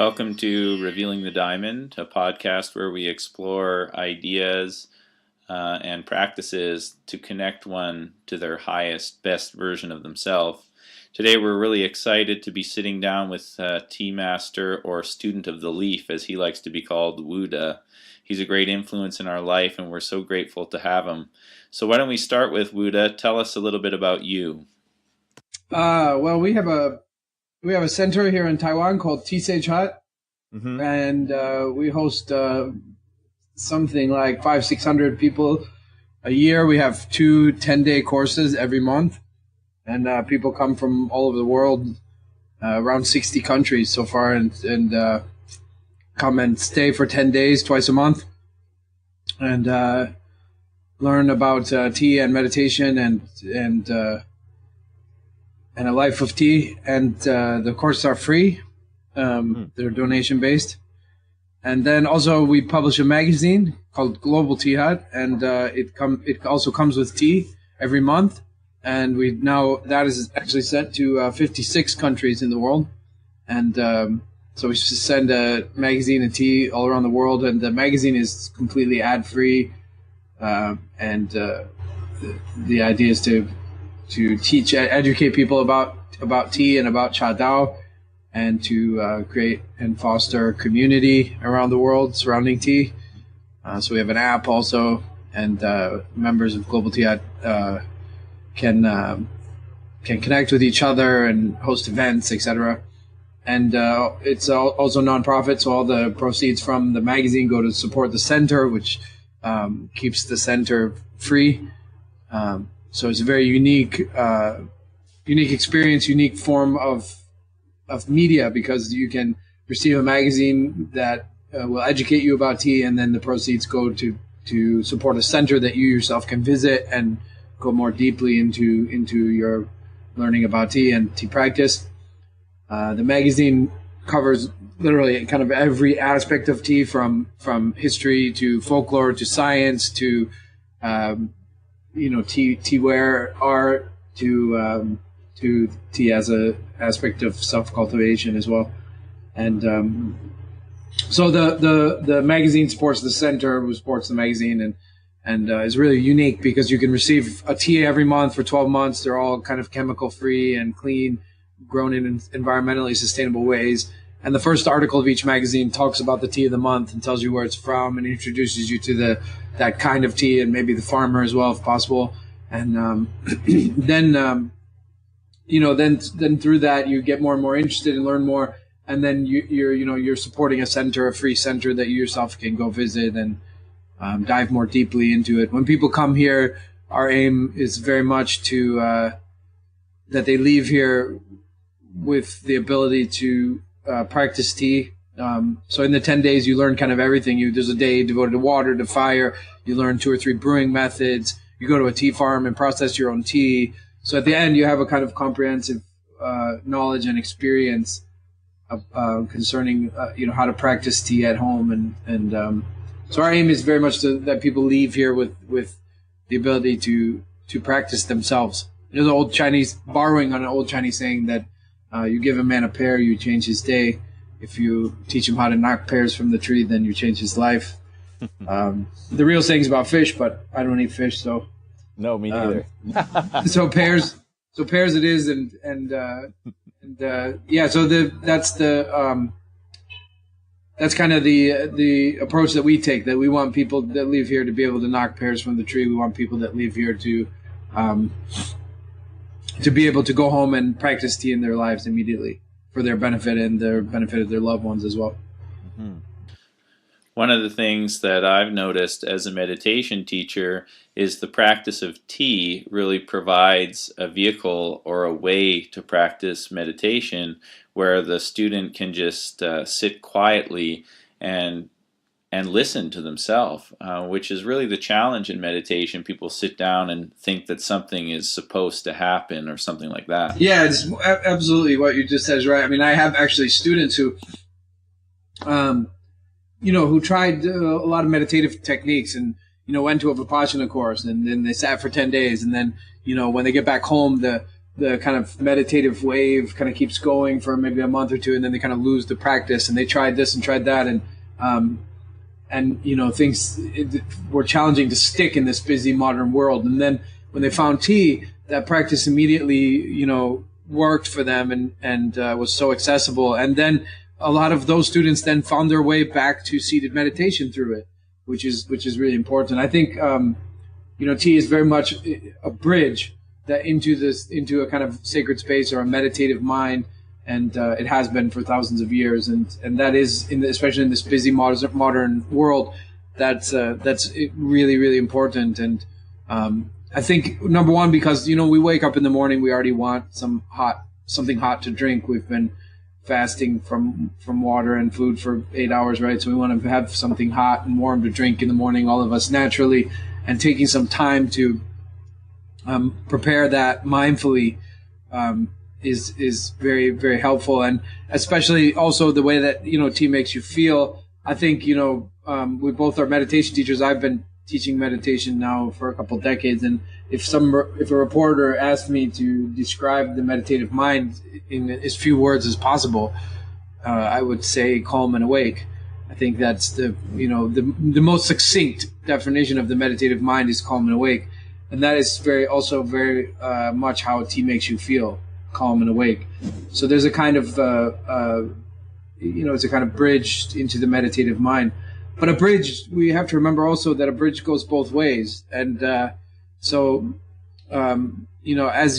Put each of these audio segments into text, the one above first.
Welcome to Revealing the Diamond, a podcast where we explore ideas and practices to connect one to their highest, best version of themselves. Today we're really excited to be sitting down with Tea Master, or Student of the Leaf, as he likes to be called, Wuda. He's a great influence in our life, and we're so grateful to have him. So why don't we start with Wuda? Tell us a little bit about you. Well, we have a center here in Taiwan called Tea Sage Hut, and we host something like 500-600 people a year. We have 2 10-day courses every month, and people come from all over the world, around 60 countries so far, and come and stay for 10 days twice a month, and learn about tea and meditation and a life of tea. And the courses are free. They're donation based. And then also we publish a magazine called Global Tea Hut, and it also comes with tea every month. And that is actually sent to 56 countries in the world. And so we send a magazine and tea all around the world, and the magazine is completely ad free. And the idea is to educate people about tea and about Cha Dao, and to create and foster community around the world surrounding tea. So we have an app also, and members of Global Tea Hut can connect with each other and host events, etc. And it's also nonprofit, so all the proceeds from the magazine go to support the center, which keeps the center free. So it's a very unique experience, unique form of media, because you can receive a magazine that will educate you about tea, and then the proceeds go to support a center that you yourself can visit and go more deeply into your learning about tea and tea practice. The magazine covers literally kind of every aspect of tea, from history to folklore to science to teaware art to tea as a aspect of self-cultivation as well. And so the magazine supports the center, who supports the magazine, and is really unique because you can receive a tea every month for 12 months. They're all kind of chemical free and clean, grown in environmentally sustainable ways. And the first article of each magazine talks about the tea of the month and tells you where it's from and introduces you to that kind of tea, and maybe the farmer as well, if possible. And then through that you get more and more interested and learn more. And then you're supporting a free center that you yourself can go visit and dive more deeply into it. When people come here, our aim is very much that they leave here with the ability to practice tea. So in the 10 days, you learn kind of everything. There's a day devoted to water, to fire. You learn 2 or 3 brewing methods. You go to a tea farm and process your own tea. So at the end, you have a kind of comprehensive knowledge and experience concerning how to practice tea at home. And so our aim is very much that people leave here with the ability to practice themselves. There's an old Chinese, borrowing on an old Chinese saying that you give a man a pear, you change his day. If you teach him how to knock pears from the tree, then you change his life. The real saying's about fish, but I don't eat fish, so no, me neither. So pears it is, yeah. So that's kind of the approach that we take. That we want people that leave here to be able to knock pears from the tree. We want people that leave here to be able to go home and practice tea in their lives immediately, for their benefit and their benefit of their loved ones as well. Mm-hmm. One of the things that I've noticed as a meditation teacher is the practice of tea really provides a vehicle or a way to practice meditation, where the student can just sit quietly and listen to themselves, which is really the challenge in meditation. People sit down and think that something is supposed to happen or something like that. Yeah, it's absolutely what you just said is right. I mean, I have actually students who who tried a lot of meditative techniques and, went to a Vipassana course, and then they sat for 10 days. And then, when they get back home, the the kind of meditative wave kind of keeps going for maybe a month or two, and then they kind of lose the practice, and they tried this and tried that, and things were challenging to stick in this busy modern world. And then when they found tea, that practice immediately worked for them and was so accessible. And then a lot of those students then found their way back to seated meditation through it, which is really important. I think tea is very much a bridge that into a kind of sacred space or a meditative mind, and it has been for thousands of years, and that is especially in this busy modern world, that's really, really important. And I think number one, because we wake up in the morning, we already want something hot to drink. We've been fasting from water and food for 8 hours, right? So we want to have something hot and warm to drink in the morning, all of us naturally, and taking some time to prepare that mindfully is very, very helpful. And especially also the way that tea makes you feel. I think we both are meditation teachers. I've been teaching meditation now for a couple of decades, and if a reporter asked me to describe the meditative mind in as few words as possible, I would say calm and awake. I think that's the most succinct definition of the meditative mind is calm and awake. And that is very much how tea makes you feel, calm and awake. So there's a kind of, it's a kind of bridge into the meditative mind. But a bridge, we have to remember also that a bridge goes both ways. And as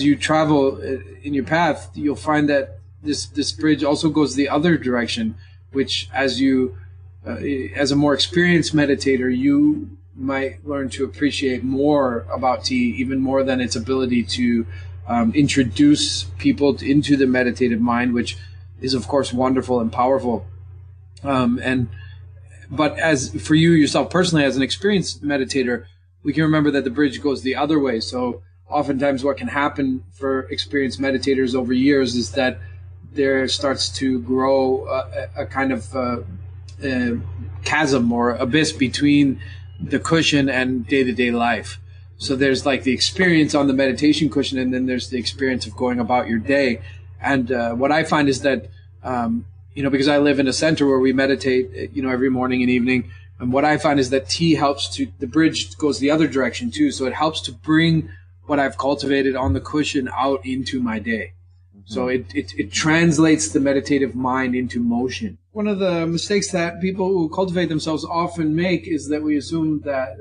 you travel in your path, you'll find that this bridge also goes the other direction, which as a more experienced meditator, you might learn to appreciate more about tea, even more than its ability to introduce people into the meditative mind, which is of course wonderful and powerful. But as for you yourself personally, as an experienced meditator, we can remember that the bridge goes the other way. So oftentimes what can happen for experienced meditators over years is that there starts to grow a kind of chasm or abyss between the cushion and day-to-day life. So there's like the experience on the meditation cushion, and then there's the experience of going about your day. And what I find is that, because I live in a center where we meditate, every morning and evening, and what I find is that tea the bridge goes the other direction too. So it helps to bring what I've cultivated on the cushion out into my day. So it translates the meditative mind into motion. One of the mistakes that people who cultivate themselves often make is that we assume that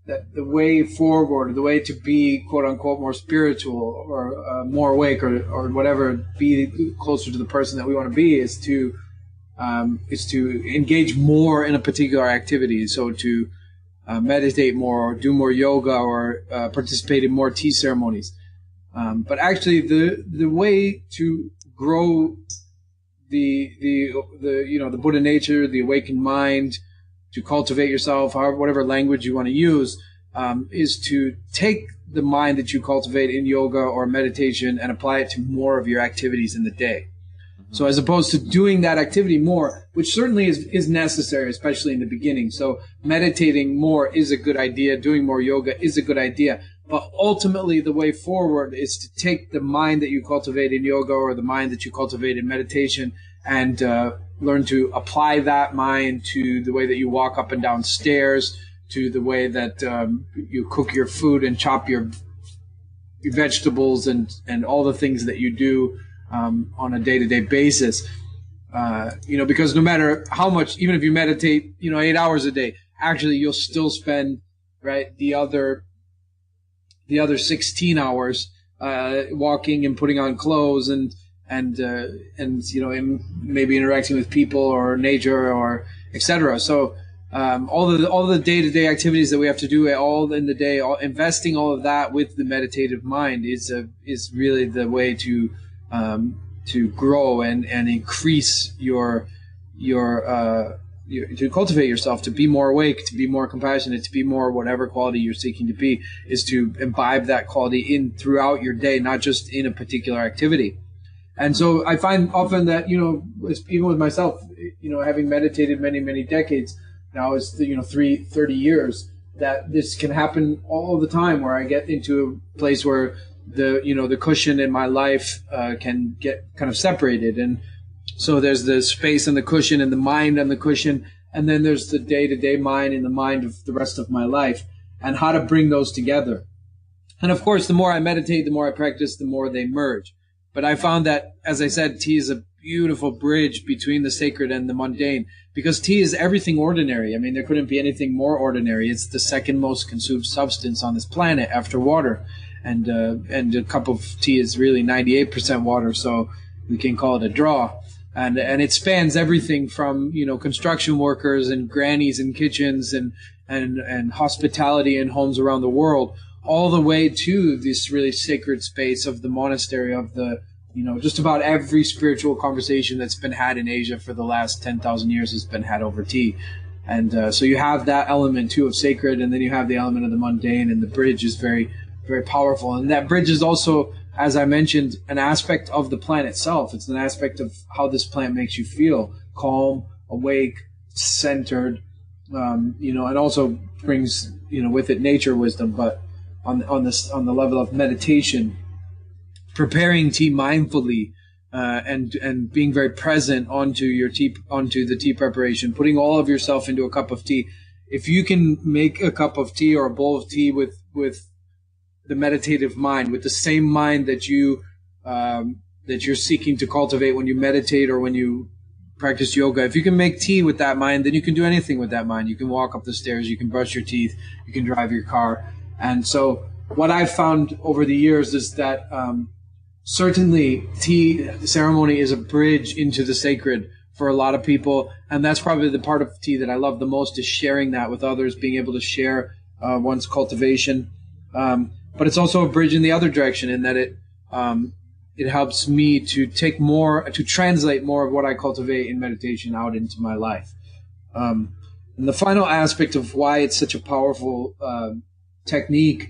that the way forward, or the way to be quote unquote more spiritual or more awake or whatever, be closer to the person that we want to be, is to engage more in a particular activity. So to meditate more, or do more yoga, or participate in more tea ceremonies. But actually, the way to grow the Buddha nature, the awakened mind, to cultivate yourself, whatever language you want to use, is to take the mind that you cultivate in yoga or meditation and apply it to more of your activities in the day. So as opposed to doing that activity more, which certainly is necessary, especially in the beginning. So meditating more is a good idea. Doing more yoga is a good idea. But ultimately, the way forward is to take the mind that you cultivate in yoga or the mind that you cultivate in meditation and learn to apply that mind to the way that you walk up and down stairs, to the way that you cook your food and chop your vegetables and all the things that you do on a day-to-day basis. Because no matter how much, even if you meditate, 8 hours a day, actually you'll still spend, right, the other 16 hours walking and putting on clothes and maybe interacting with people or nature or etc. So all the day-to-day activities that we have to do all in the day, investing all of that with the meditative mind is really the way to grow and increase your to cultivate yourself, to be more awake, to be more compassionate, to be more whatever quality you're seeking to be, is to imbibe that quality in throughout your day, not just in a particular activity. And so I find often that, even with myself, having meditated many, many decades, now it's 30 years, that this can happen all the time, where I get into a place where the cushion in my life can get kind of separated. And so there's the space and the cushion and the mind and the cushion, and then there's the day-to-day mind and the mind of the rest of my life, and how to bring those together. And of course, the more I meditate, the more I practice, the more they merge. But I found that, as I said, tea is a beautiful bridge between the sacred and the mundane, because tea is everything ordinary. I mean, there couldn't be anything more ordinary. It's the second most consumed substance on this planet after water. And a cup of tea is really 98% water, so we can call it a draw. And it spans everything from, construction workers and grannies in kitchens and hospitality in homes around the world, all the way to this really sacred space of the monastery, of the, just about every spiritual conversation that's been had in Asia for the last 10,000 years has been had over tea. And so you have that element too of sacred, and then you have the element of the mundane, and the bridge is very, very powerful. And that bridge is also, as I mentioned, an aspect of the plant itself. It's an aspect of how this plant makes you feel: calm, awake, centered, and also brings, with it nature wisdom. But on the level of meditation, preparing tea mindfully, and being very present onto the tea preparation, putting all of yourself into a cup of tea. If you can make a cup of tea or a bowl of tea with the meditative mind, with the same mind that you're seeking to cultivate when you meditate or when you practice yoga, if you can make tea with that mind, then you can do anything with that mind. You can walk up the stairs, you can brush your teeth, you can drive your car. And so what I've found over the years is that certainly tea ceremony is a bridge into the sacred for a lot of people, and that's probably the part of tea that I love the most, is sharing that with others, being able to share one's cultivation. But it's also a bridge in the other direction, in that it helps me to translate more of what I cultivate in meditation out into my life. And the final aspect of why it's such a powerful technique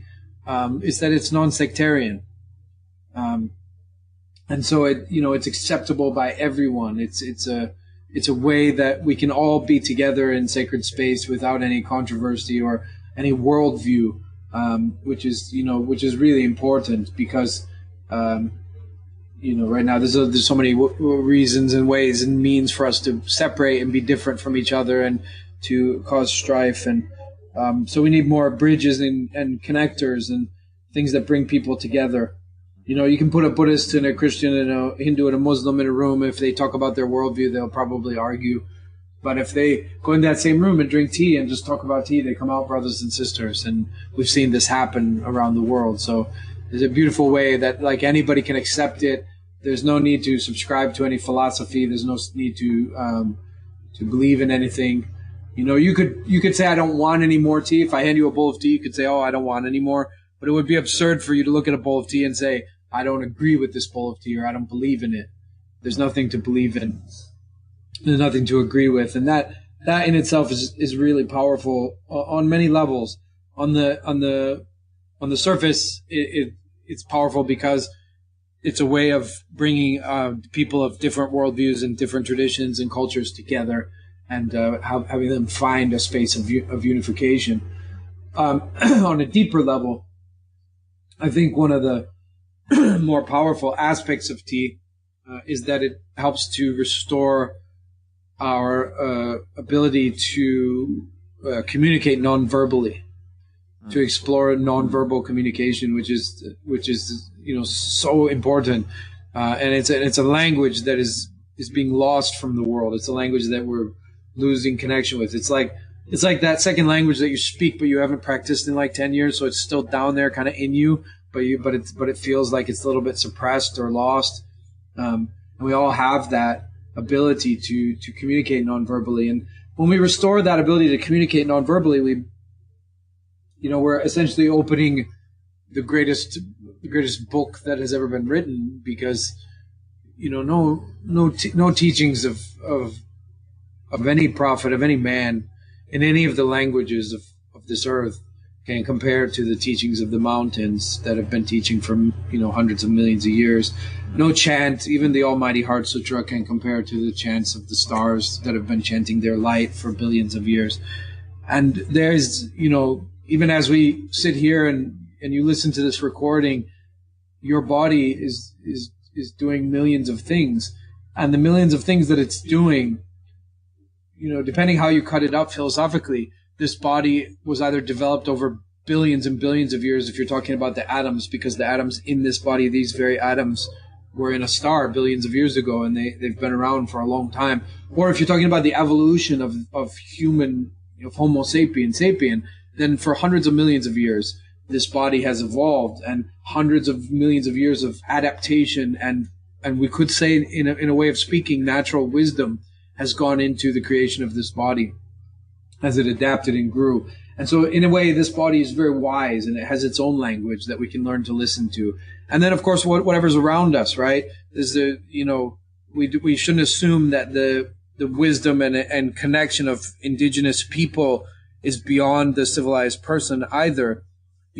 is that it's non-sectarian. And so it's acceptable by everyone. It's a way that we can all be together in sacred space without any controversy or any worldview, which is really important, because right now there's so many reasons and ways and means for us to separate and be different from each other and to cause strife, and so we need more bridges and connectors and things that bring people together. You can put a Buddhist and a Christian and a Hindu and a Muslim in a room. If they talk about their worldview, they'll probably argue. But if they go in that same room and drink tea and just talk about tea, they come out brothers and sisters. And we've seen this happen around the world. So there's a beautiful way that, like, anybody can accept it. There's no need to subscribe to any philosophy. There's no need to believe in anything. You could say, I don't want any more tea. If I hand you a bowl of tea, you could say, oh, I don't want any more. But it would be absurd for you to look at a bowl of tea and say, I don't agree with this bowl of tea, or I don't believe in it. There's nothing to believe in. There's nothing to agree with. And that in itself is really powerful on many levels. On the surface, it's powerful because it's a way of bringing people of different worldviews and different traditions and cultures together, and having them find a space of unification. On a deeper level, I think one of the more powerful aspects of tea is that it helps to restore our ability to communicate non-verbally, to explore non-verbal communication, which is so important, and it's a language that is being lost from the world. It's a language that we're losing connection with. It's like that second language that you speak, but you haven't practiced in like 10 years, so it's still down there, kind of in you, but it feels like it's a little bit suppressed or lost. And we all have that ability to communicate non-verbally. And when we restore that ability to communicate non-verbally, we're essentially opening the greatest book that has ever been written, because no teachings of any prophet, of any man, in any of the languages of this earth can compare to the teachings of the mountains that have been teaching for hundreds of millions of years. No chant, even the Almighty Heart Sutra, can compare to the chants of the stars that have been chanting their light for billions of years. And there's, even as we sit here and you listen to this recording, your body is doing millions of things, and the millions of things that it's doing, depending how you cut it up philosophically, this body was either developed over billions and billions of years if you're talking about the atoms, because the atoms in this body, these very atoms, were in a star billions of years ago, and they've been around for a long time. Or if you're talking about the evolution of human, of Homo sapien, then for hundreds of millions of years, this body has evolved, and hundreds of millions of years of adaptation, and we could say, in a way of speaking, natural wisdom has gone into the creation of this body as it adapted and grew. And so in a way, this body is very wise, and it has its own language that we can learn to listen to. And then, of course, whatever's around us, right? Is we shouldn't assume that the wisdom and connection of indigenous people is beyond the civilized person either.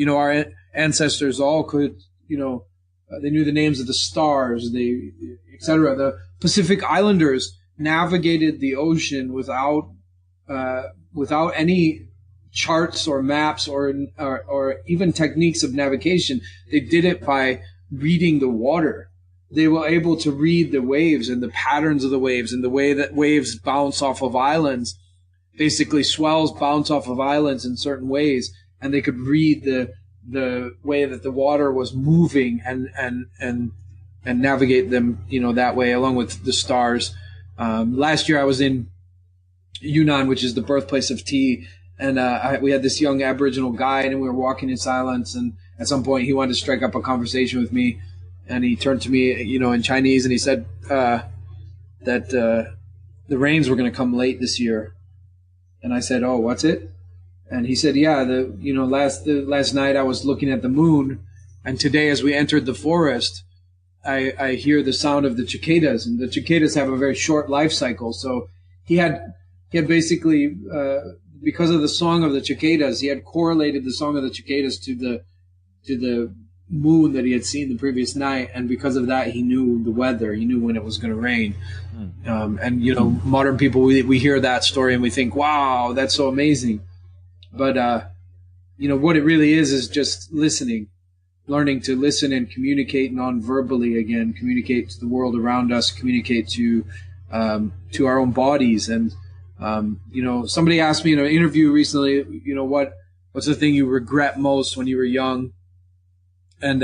Our ancestors all could, they knew the names of the stars, etc. The Pacific Islanders navigated the ocean without any charts or maps or even techniques of navigation. They did it by reading the water. They were able to read the waves and the patterns of the waves and the way that waves bounce off of islands. Basically, swells bounce off of islands in certain ways, and they could read the way that the water was moving and navigate them, that way, along with the stars. Last year I was in Yunnan, which is the birthplace of tea, and we had this young Aboriginal guide, and we were walking in silence, and at some point he wanted to strike up a conversation with me, and he turned to me, in Chinese, and he said that the rains were going to come late this year. And I said, "Oh, what's it?" And he said, "Yeah, last night I was looking at the moon, and today as we entered the forest, I hear the sound of the cicadas, and the cicadas have a very short life cycle." So he had basically, because of the song of the cicadas, he had correlated the song of the cicadas to the moon that he had seen the previous night, and because of that, he knew the weather. He knew when it was going to rain. And modern people, we hear that story and we think, "Wow, that's so amazing." But what it really is just listening, learning to listen and communicate non-verbally again, communicate to the world around us, communicate to our own bodies. And somebody asked me in an interview recently, what's the thing you regret most when you were young? And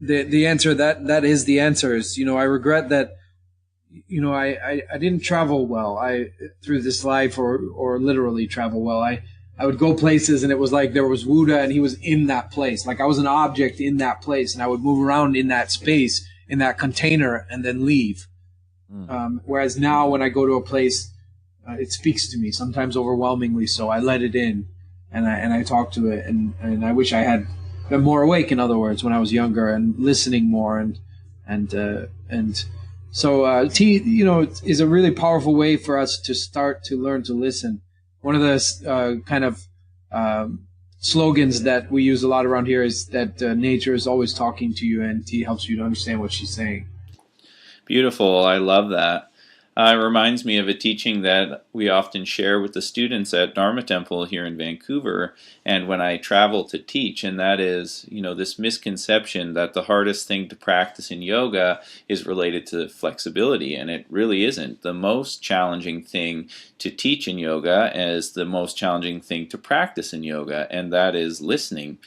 the answer that is the answer is, I regret that, I didn't travel well through this life, or literally travel well. I would go places and it was like there was Buddha and he was in that place. Like I was an object in that place, and I would move around in that space, in that container, and then leave. Whereas now when I go to a place, it speaks to me, sometimes overwhelmingly so. I let it in and I talk to it, and I wish I had been more awake, in other words, when I was younger, and listening more, and so tea, is a really powerful way for us to start to learn to listen. One of the kind of slogans that we use a lot around here is that nature is always talking to you, and tea helps you to understand what she's saying. Beautiful. I love that. It reminds me of a teaching that we often share with the students at Dharma Temple here in Vancouver, and when I travel to teach, and that is, this misconception that the hardest thing to practice in yoga is related to flexibility, and it really isn't. The most challenging thing to teach in yoga is the most challenging thing to practice in yoga, and that is listening.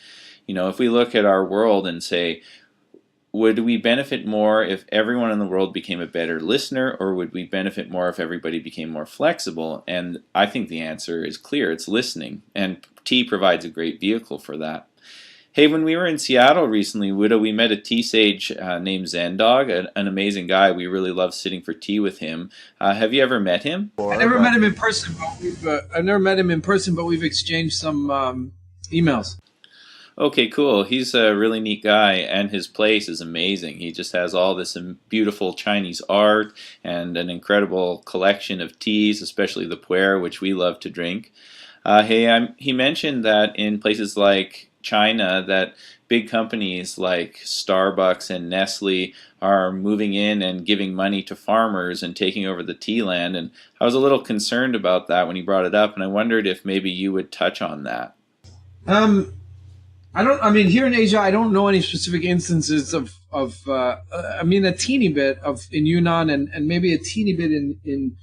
If we look at our world and say, would we benefit more if everyone in the world became a better listener, or would we benefit more if everybody became more flexible? And I think the answer is clear. It's listening. And tea provides a great vehicle for that. Hey, when we were in Seattle recently, Widow, we met a tea sage named Zen Dog, an amazing guy. We really loved sitting for tea with him. Have you ever met him? I never met him in person, but we've exchanged some emails. Okay, cool. He's a really neat guy, and his place is amazing. He just has all this beautiful Chinese art and an incredible collection of teas, especially the pu'er, which we love to drink. He mentioned that in places like China, that big companies like Starbucks and Nestle are moving in and giving money to farmers and taking over the tea land. And I was a little concerned about that when he brought it up, and I wondered if maybe you would touch on that. I don't. I mean, here in Asia, I don't know any specific instances of. I mean, a teeny bit of in Yunnan and maybe a teeny bit in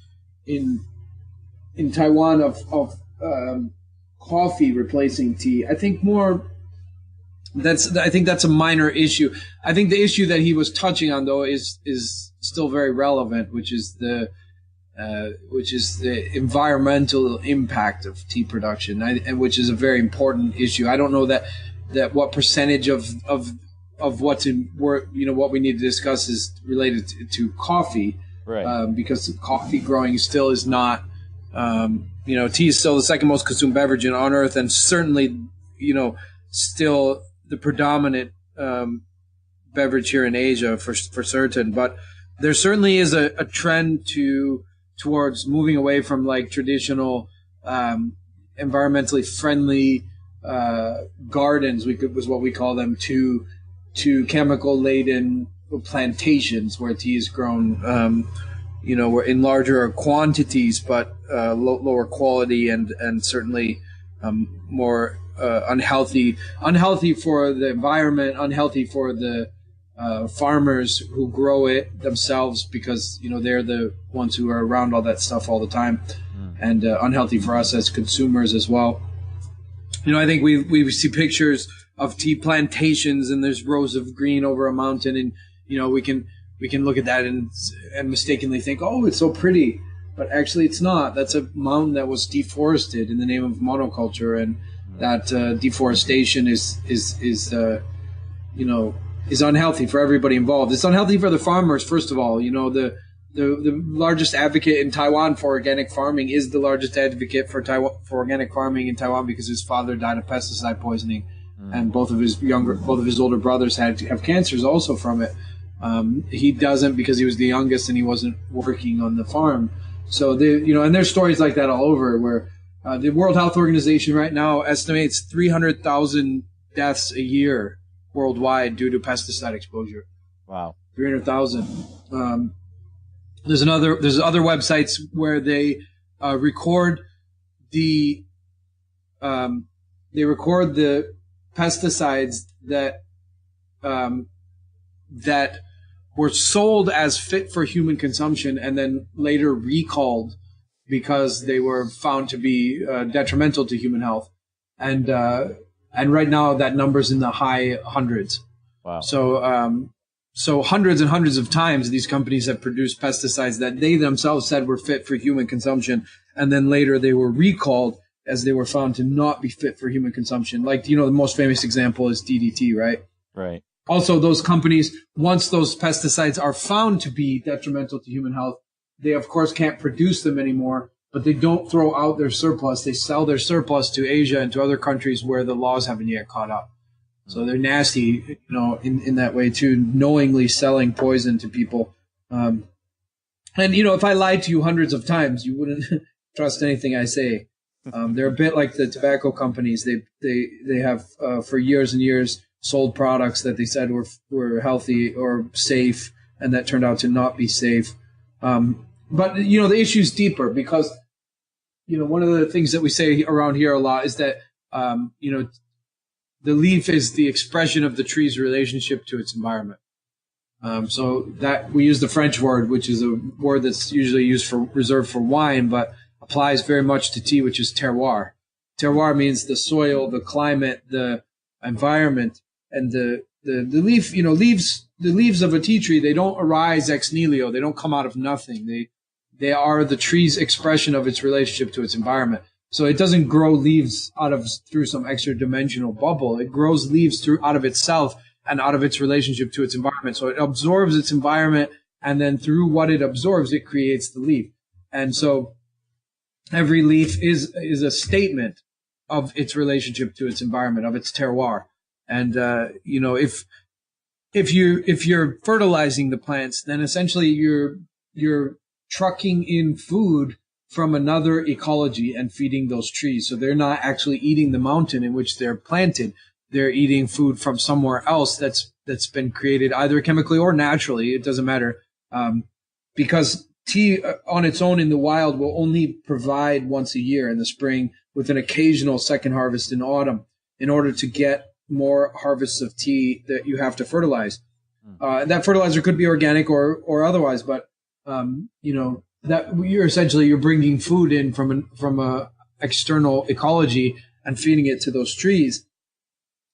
in Taiwan of coffee replacing tea. I think more. I think that's a minor issue. I think the issue that he was touching on though is still very relevant, which is the environmental impact of tea production, and which is a very important issue. I don't know that what percentage of what's in what we need to discuss is related to coffee, Right. because coffee growing still is not, tea is still the second most consumed beverage on earth, and certainly, still the predominant beverage here in Asia for certain. But there certainly is a trend towards moving away from like traditional environmentally friendly gardens, was what we call them, to chemical laden plantations where tea is grown, in larger quantities, but lower quality and certainly more unhealthy for the environment, unhealthy for the farmers who grow it themselves, because they're the ones who are around all that stuff all the time, and unhealthy for us as consumers as well. I think we see pictures of tea plantations, and there's rows of green over a mountain, and we can look at that and mistakenly think, oh, it's so pretty, but actually it's not. That's a mountain that was deforested in the name of monoculture, and that deforestation is unhealthy for everybody involved. It's unhealthy for the farmers, first of all. The largest advocate in Taiwan for organic farming is the largest advocate for organic farming in Taiwan because his father died of pesticide poisoning, and both of his older brothers have cancers also from it. He doesn't, because he was the youngest and he wasn't working on the farm. So and there's stories like that all over, where the World Health Organization right now estimates 300,000 deaths a year worldwide due to pesticide exposure. Wow. 300,000. There's other websites where they record the pesticides that were sold as fit for human consumption and then later recalled because they were found to be detrimental to human health, and right now that number's in the high hundreds. Wow. So hundreds and hundreds of times these companies have produced pesticides that they themselves said were fit for human consumption, and then later they were recalled as they were found to not be fit for human consumption. Like, the most famous example is DDT, right? Right. Also, those companies, once those pesticides are found to be detrimental to human health, they of course can't produce them anymore, but they don't throw out their surplus. They sell their surplus to Asia and to other countries where the laws haven't yet caught up. So they're nasty, in that way too, knowingly selling poison to people. And if I lied to you hundreds of times, you wouldn't trust anything I say. They're a bit like the tobacco companies. They have for years and years sold products that they said were healthy or safe, and that turned out to not be safe. But the issue's deeper, because one of the things that we say around here a lot is that the leaf is the expression of the tree's relationship to its environment. So that we use the French word, which is a word that's usually reserved for wine, but applies very much to tea, which is terroir. Terroir means the soil, the climate, the environment, and the leaf. The leaves of a tea tree, they don't arise ex nihilo. They don't come out of nothing. They are the tree's expression of its relationship to its environment. So it doesn't grow leaves through some extra dimensional bubble. It grows leaves out of itself and out of its relationship to its environment. So it absorbs its environment, and then through what it absorbs, it creates the leaf. And so every leaf is a statement of its relationship to its environment, of its terroir. And if you're fertilizing the plants, then essentially you're trucking in food from another ecology and feeding those trees. So they're not actually eating the mountain in which they're planted. They're eating food from somewhere else that's been created either chemically or naturally. It doesn't matter, because tea on its own in the wild will only provide once a year in the spring, with an occasional second harvest in autumn, in order to get more harvests of tea that you have to fertilize. That fertilizer could be organic or otherwise, but that you're bringing food in from a external ecology and feeding it to those trees.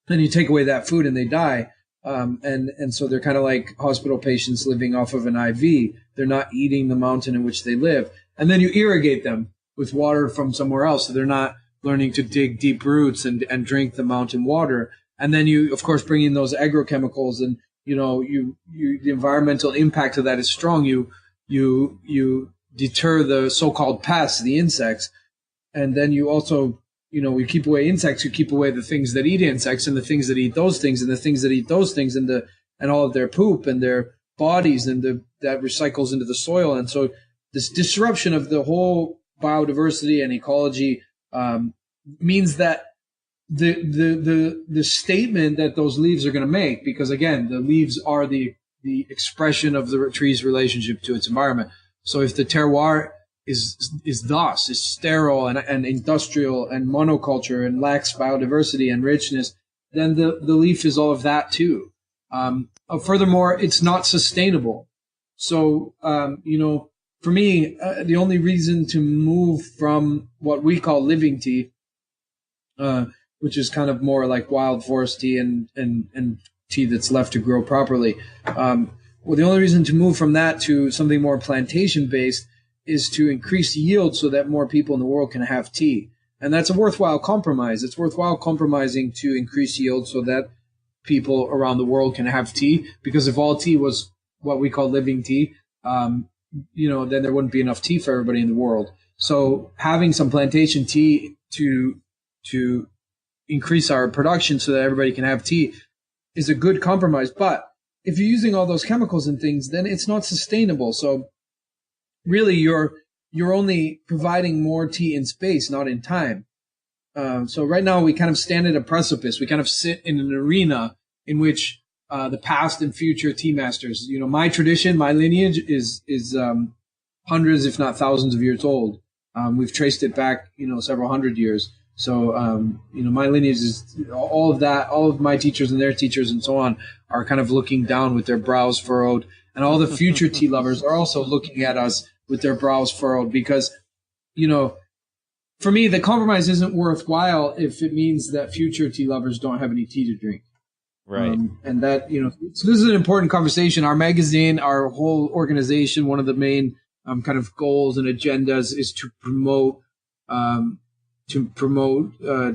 And you take away that food and they die. And so they're kind of like hospital patients living off of an IV. They're not eating the mountain in which they live. And then you irrigate them with water from somewhere else. So they're not learning to dig deep roots and drink the mountain water. And then you, of course, bring in those agrochemicals, and, the environmental impact of that is strong. You deter the so-called pests, the insects. And then you also, we keep away insects, you keep away the things that eat insects, and the things that eat those things, and the things that eat those things, and all of their poop and their bodies, and that recycles into the soil. And so this disruption of the whole biodiversity and ecology means that the statement that those leaves are going to make, because again, the leaves are the expression of the tree's relationship to its environment. So if the terroir is sterile and industrial and monoculture and lacks biodiversity and richness, then the leaf is all of that too. Furthermore, it's not sustainable. So, for me, the only reason to move from what we call living tea, which is kind of more like wild forest tea and tea that's left to grow properly. The only reason to move from that to something more plantation-based is to increase yield so that more people in the world can have tea. And that's a worthwhile compromise. It's worthwhile compromising to increase yield so that people around the world can have tea, because if all tea was what we call living tea, then there wouldn't be enough tea for everybody in the world. So having some plantation tea to increase our production so that everybody can have tea is a good compromise. But if you're using all those chemicals and things, then it's not sustainable. So really, you're only providing more tea in space, not in time. So right now we kind of stand at a precipice. We kind of sit in an arena in which the past and future tea masters. My tradition, my lineage is hundreds, if not thousands, of years old. We've traced it back, several hundred years. So my lineage is all of that. All of my teachers and their teachers and so on are kind of looking down with their brows furrowed, and all the future tea lovers are also looking at us with their brows furrowed, because, for me, the compromise isn't worthwhile if it means that future tea lovers don't have any tea to drink. Right. And that, so this is an important conversation. Our magazine, our whole organization, one of the main kind of goals and agendas is to promote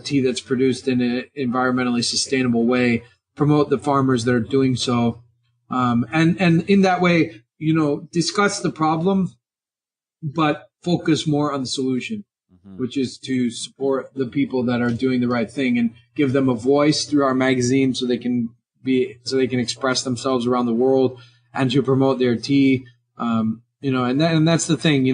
tea that's produced in an environmentally sustainable way, promote the farmers that are doing so. And in that way, discuss the problem, but focus more on the solution, which is to support the people that are doing the right thing and give them a voice through our magazine so they can express themselves around the world, and to promote their tea. And that's the thing,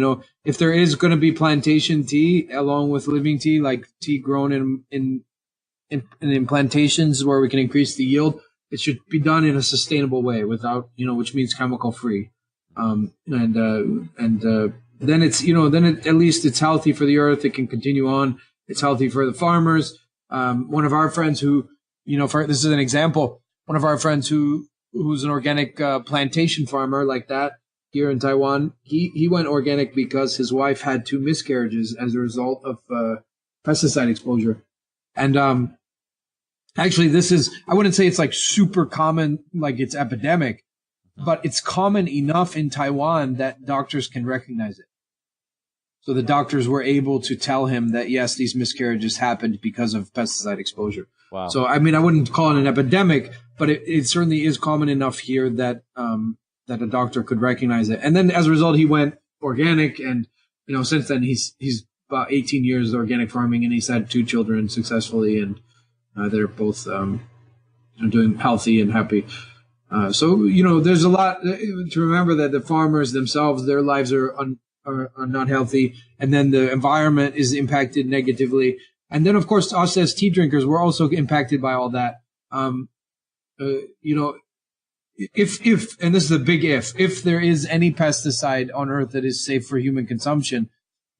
if there is going to be plantation tea along with living tea, like tea grown in plantations where we can increase the yield, it should be done in a sustainable way without, which means chemical free. Then at least it's healthy for the earth. It can continue on. It's healthy for the farmers. One of our friends who, this is an example, one of our friends who's an organic plantation farmer like that here in Taiwan, he went organic because his wife had 2 miscarriages as a result of pesticide exposure. And actually, I wouldn't say it's like super common, like it's epidemic, but it's common enough in Taiwan that doctors can recognize it. So the doctors were able to tell him that, yes, these miscarriages happened because of pesticide exposure. Wow. So, I since call it an epidemic, but it certainly is common enough here that that a doctor could recognize it. And then as a result, he went organic, and since then he's about 18 years organic farming, and he's had 2 children successfully, and they're both doing healthy and happy. So there's a lot to remember, that the farmers themselves, their lives are not healthy, and then the environment is impacted negatively, and then of course us as tea drinkers, we're also impacted by all that. If and this is a big if there is any pesticide on Earth that is safe for human consumption,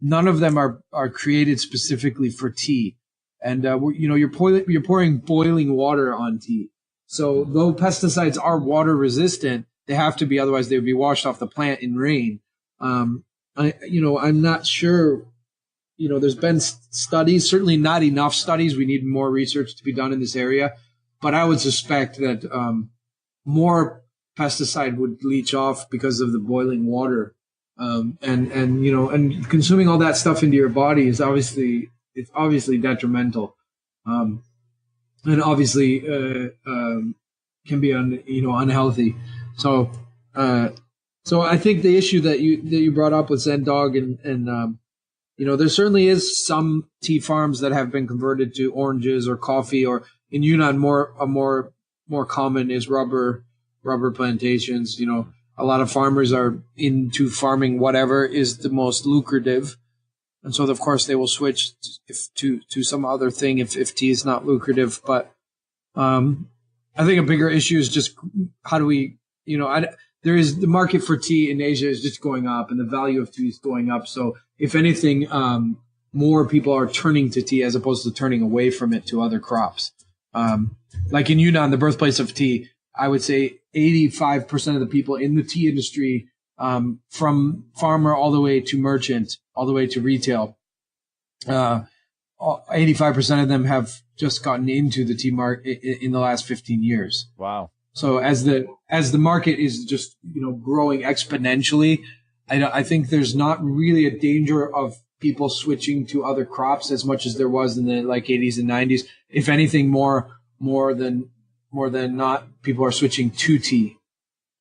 none of them are created specifically for tea. and you're pouring boiling water on tea. So though pesticides are water resistant, they have to be, otherwise they would be washed off the plant in rain. I'm not sure. There's been studies, certainly not enough studies. We need more research to be done in this area, but I would suspect that more pesticide would leach off because of the boiling water. And consuming all that stuff into your body is obviously detrimental. And obviously, can be unhealthy. So I think the issue that you brought up with Zen Dog and there certainly is some tea farms that have been converted to oranges or coffee, or in Yunnan more common is rubber plantations. A lot of farmers are into farming whatever is the most lucrative. And so, of course, they will switch to some other thing if tea is not lucrative. But I think a bigger issue is just how do we, there is the market for tea in Asia is just going up, and the value of tea is going up. So, if anything, more people are turning to tea as opposed to turning away from it to other crops. Like in Yunnan, the birthplace of tea, I would say 85% of the people in the tea industry, from farmer all the way to merchant, all the way to retail, 85% of them have just gotten into the tea market in the last 15 years. Wow. So as the market is just, growing exponentially, I think there's not really a danger of people switching to other crops as much as there was in the 80s and 90s. If anything, more than not, people are switching to tea.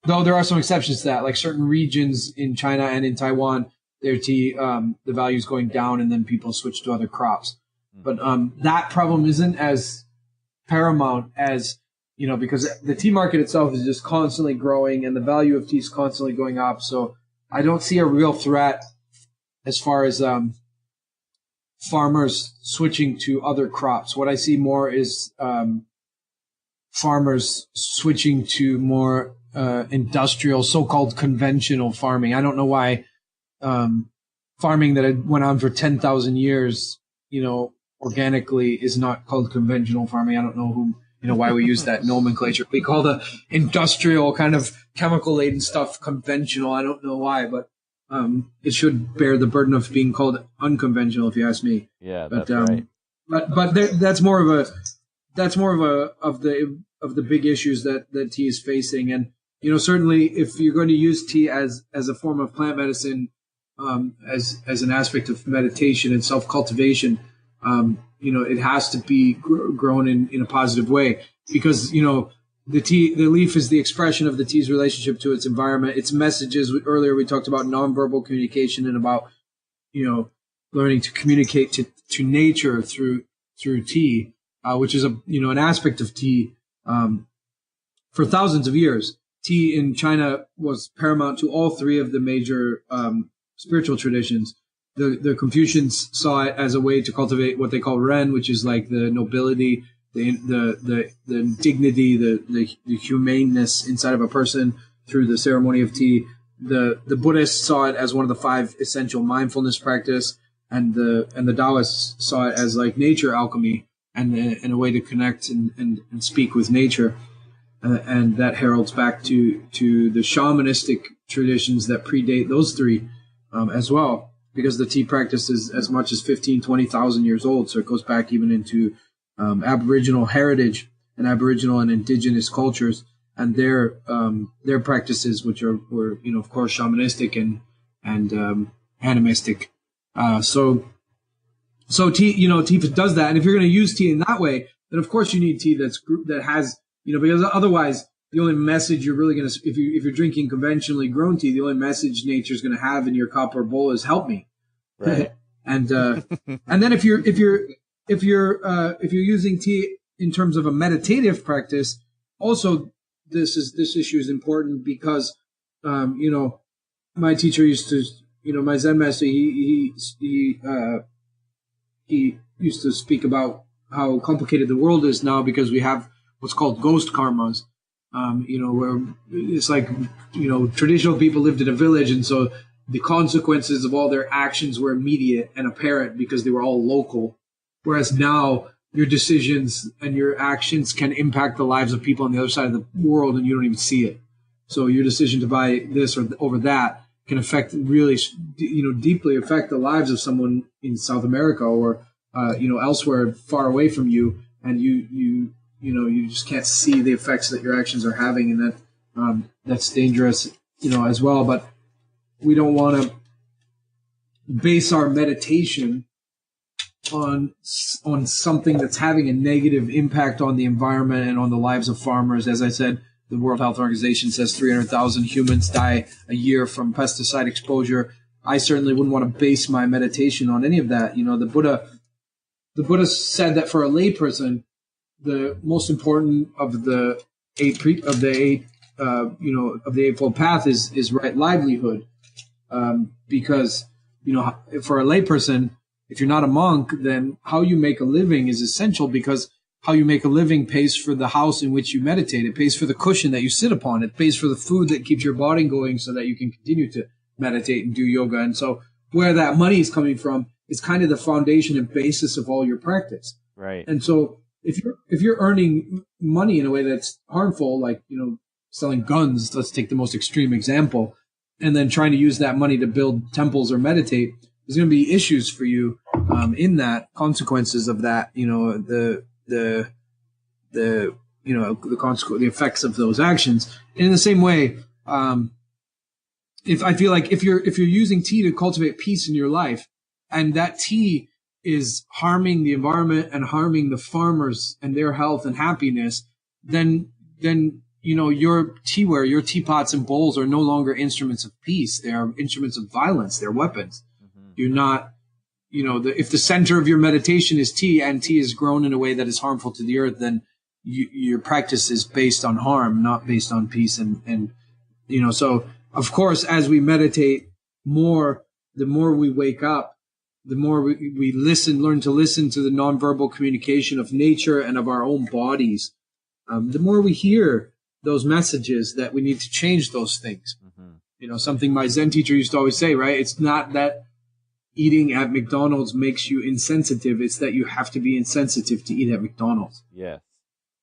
Though there are some exceptions to that, like certain regions in China and in Taiwan, their tea, the value is going down, and then people switch to other crops. But that problem isn't as paramount as, because the tea market itself is just constantly growing, and the value of tea is constantly going up. So I don't see a real threat as far as farmers switching to other crops. What I see more is farmers switching to more industrial, so-called conventional farming. I don't know why farming that had went on for 10,000 years, organically is not called conventional farming. I don't know why we use that nomenclature. We call the industrial kind of chemical-laden stuff conventional. I don't know why, but it should bear the burden of being called unconventional, if you ask me. Yeah, that's right. That's more of the big issues that tea is facing. And certainly if you're going to use tea as a form of plant medicine, as an aspect of meditation and self-cultivation, it has to be grown in a positive way, because the leaf is the expression of the tea's relationship to its environment, its messages. Earlier we talked about nonverbal communication and about learning to communicate to nature through tea, which is an aspect of tea. For thousands of years, tea in China was paramount to all three of the major spiritual traditions. The Confucians saw it as a way to cultivate what they call ren, which is like the nobility, the dignity, the humaneness inside of a person through the ceremony of tea. The Buddhists saw it as one of the 5 essential mindfulness practice, and the Taoists saw it as like nature alchemy and a way to connect and speak with nature. And that heralds back to the shamanistic traditions that predate those three as well, because the tea practice is as much as 20,000 years old. So it goes back even into Aboriginal heritage and Aboriginal and indigenous cultures and their practices, which were of course shamanistic and animistic. So tea, tea does that. And if you're going to use tea in that way, then of course you need tea that has, because otherwise the only message you're really going to, if you're drinking conventionally grown tea, the only message nature's going to have in your cup or bowl is "help me." Right. And then if you're using tea in terms of a meditative practice, also this issue is important because my teacher used to, my Zen master, he used to speak about how complicated the world is now because we have what's called ghost karmas. Where it's like, traditional people lived in a village, and so the consequences of all their actions were immediate and apparent because they were all local. Whereas now your decisions and your actions can impact the lives of people on the other side of the world, and you don't even see it. So your decision to buy this or over that can affect really, deeply affect the lives of someone in South America or elsewhere far away from you, and you just can't see the effects that your actions are having, and that's dangerous, as well. But we don't want to base our meditation on something that's having a negative impact on the environment and on the lives of farmers. As I said, the World Health Organization says 300,000 humans die a year from pesticide exposure. I certainly wouldn't want to base my meditation on any of that. The Buddha said that for a layperson, the most important of the Eightfold Path is right livelihood, because for a layperson, if you're not a monk, then how you make a living is essential, because how you make a living pays for the house in which you meditate. It pays for the cushion that you sit upon. It pays for the food that keeps your body going so that you can continue to meditate and do yoga. And so where that money is coming from is kind of the foundation and basis of all your practice. Right. And so if you're earning money in a way that's harmful, like, selling guns, let's take the most extreme example, and then trying to use that money to build temples or meditate, there's going to be issues for you in that, consequences of that, the effects of those actions. And in the same way, if you're using tea to cultivate peace in your life, and that tea is harming the environment and harming the farmers and their health and happiness, then your teaware, your teapots and bowls are no longer instruments of peace. They are instruments of violence. They're weapons. Mm-hmm. You're not, if the center of your meditation is tea, and tea is grown in a way that is harmful to the earth, then your practice is based on harm, not based on peace. And so of course, as we meditate more, the more we wake up, the more we learn to listen to the nonverbal communication of nature and of our own bodies, the more we hear those messages that we need to change those things. Mm-hmm. Something my Zen teacher used to always say, right? It's not that eating at McDonald's makes you insensitive. It's that you have to be insensitive to eat at McDonald's. Yeah.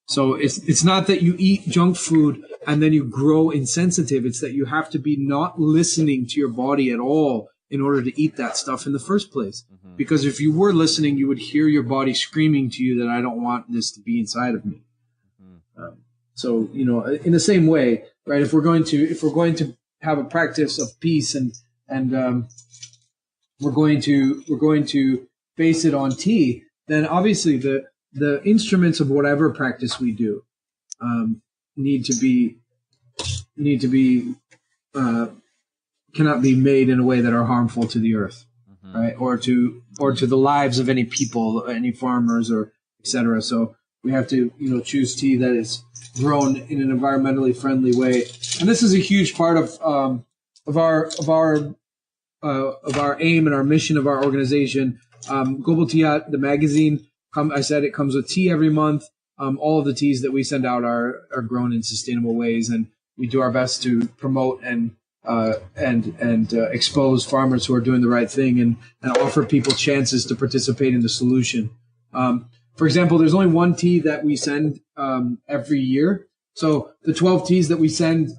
So it's not that you eat junk food and then you grow insensitive. It's that you have to be not listening to your body at all in order to eat that stuff in the first place. Mm-hmm. Because if you were listening, you would hear your body screaming to you that I don't want this to be inside of me. Mm-hmm. So in the same way, right? If we're going to have a practice of peace and we're going to base it on tea, then obviously the instruments of whatever practice we do need to be cannot be made in a way that are harmful to the earth, mm-hmm. right? Or to the lives of any people, any farmers, or etc. So we have to choose tea that is grown in an environmentally friendly way, and this is a huge part of our aim and our mission of our organization. Global Tea, the magazine, I said it comes with tea every month. All of the teas that we send out are grown in sustainable ways, and we do our best to promote and expose farmers who are doing the right thing and offer people chances to participate in the solution. For example, there's only one tea that we send every year. So the 12 teas that we send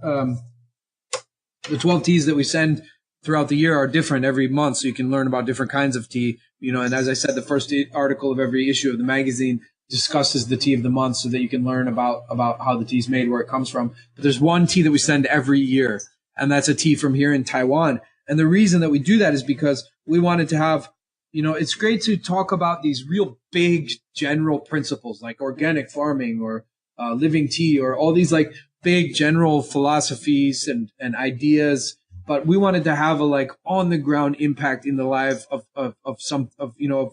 throughout the year are different every month, so you can learn about different kinds of tea. And as I said, the first article of every issue of the magazine discusses the tea of the month, so that you can learn about how the tea is made, where it comes from. But there's one tea that we send every year, and that's a tea from here in Taiwan. And the reason that we do that is because we wanted to have, it's great to talk about these real big general principles like organic farming or living tea or all these like big general philosophies and ideas. But we wanted to have a on the ground impact in the life of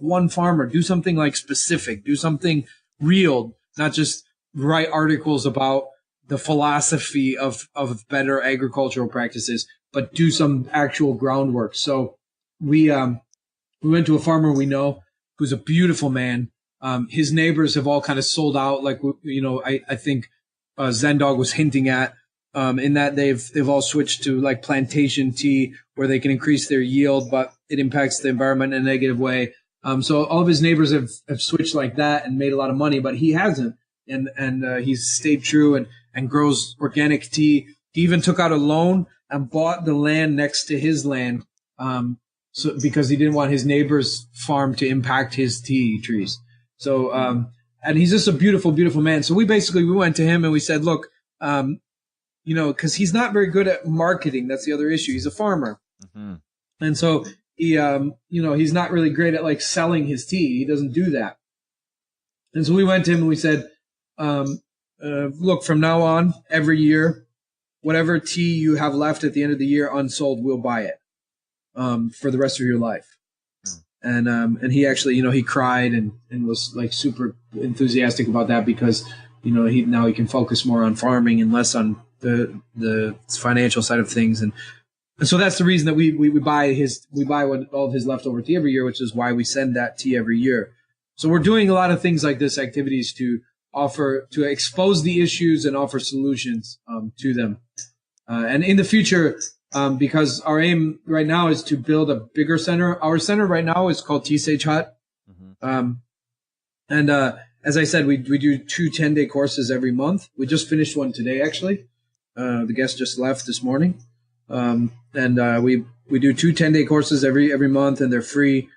one farmer. Do something specific, do something real, not just write articles about the philosophy of better agricultural practices, but do some actual groundwork. So we went to a farmer we know who's a beautiful man. His neighbors have all kind of sold out. I think Zen Dog was hinting at, in that they've all switched to plantation tea where they can increase their yield, but it impacts the environment in a negative way. So all of his neighbors have switched like that and made a lot of money, but he hasn't. And he's stayed true and grows organic tea. He even took out a loan and bought the land next to his land, so because he didn't want his neighbor's farm to impact his tea trees. So, and he's just a beautiful, beautiful man. So we went to him and we said, look, because he's not very good at marketing. That's the other issue. He's a farmer. Mm-hmm. And so he, he's not really great at like selling his tea. He doesn't do that. And so we went to him and we said, look, from now on, every year, whatever tea you have left at the end of the year unsold, we'll buy it, for the rest of your life. And he actually, he cried and was like super enthusiastic about that because, he can focus more on farming and less on the financial side of things. And so that's the reason that we buy all of his leftover tea every year, which is why we send that tea every year. So we're doing a lot of things like this, activities to expose the issues and offer solutions to them. And in the future, because our aim right now is to build a bigger center. Our center right now is called Tea Sage Hut. Mm-hmm. As I said, we do 2 10-day courses every month. We just finished one today, actually. The guest just left this morning. We do 2 10-day courses every month, and they're free.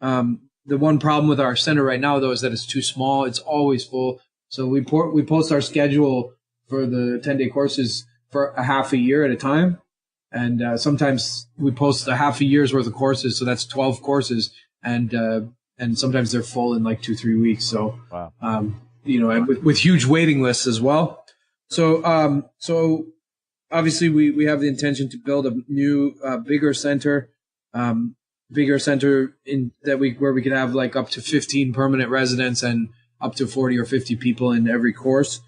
The one problem with our center right now, though, is that it's too small. It's always full. So we post our schedule for the 10-day courses for a half a year at a time. And sometimes we post a half a year's worth of courses. So that's 12 courses. And sometimes they're full in like 2-3 weeks. So, wow. And with huge waiting lists as well. So obviously we have the intention to build a new, bigger center where we could have like up to 15 permanent residents and up to 40 or 50 people in every course.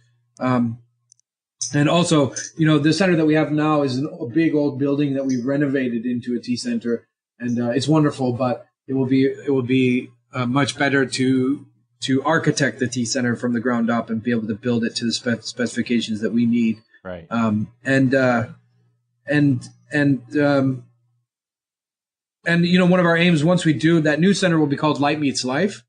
And also, the center that we have now is a big old building that we renovated into a tea center, and it's wonderful. But it will be much better to architect the tea center from the ground up and be able to build it to the specifications that we need. Right. One of our aims, once we do that new center, will be called Light Meets Life.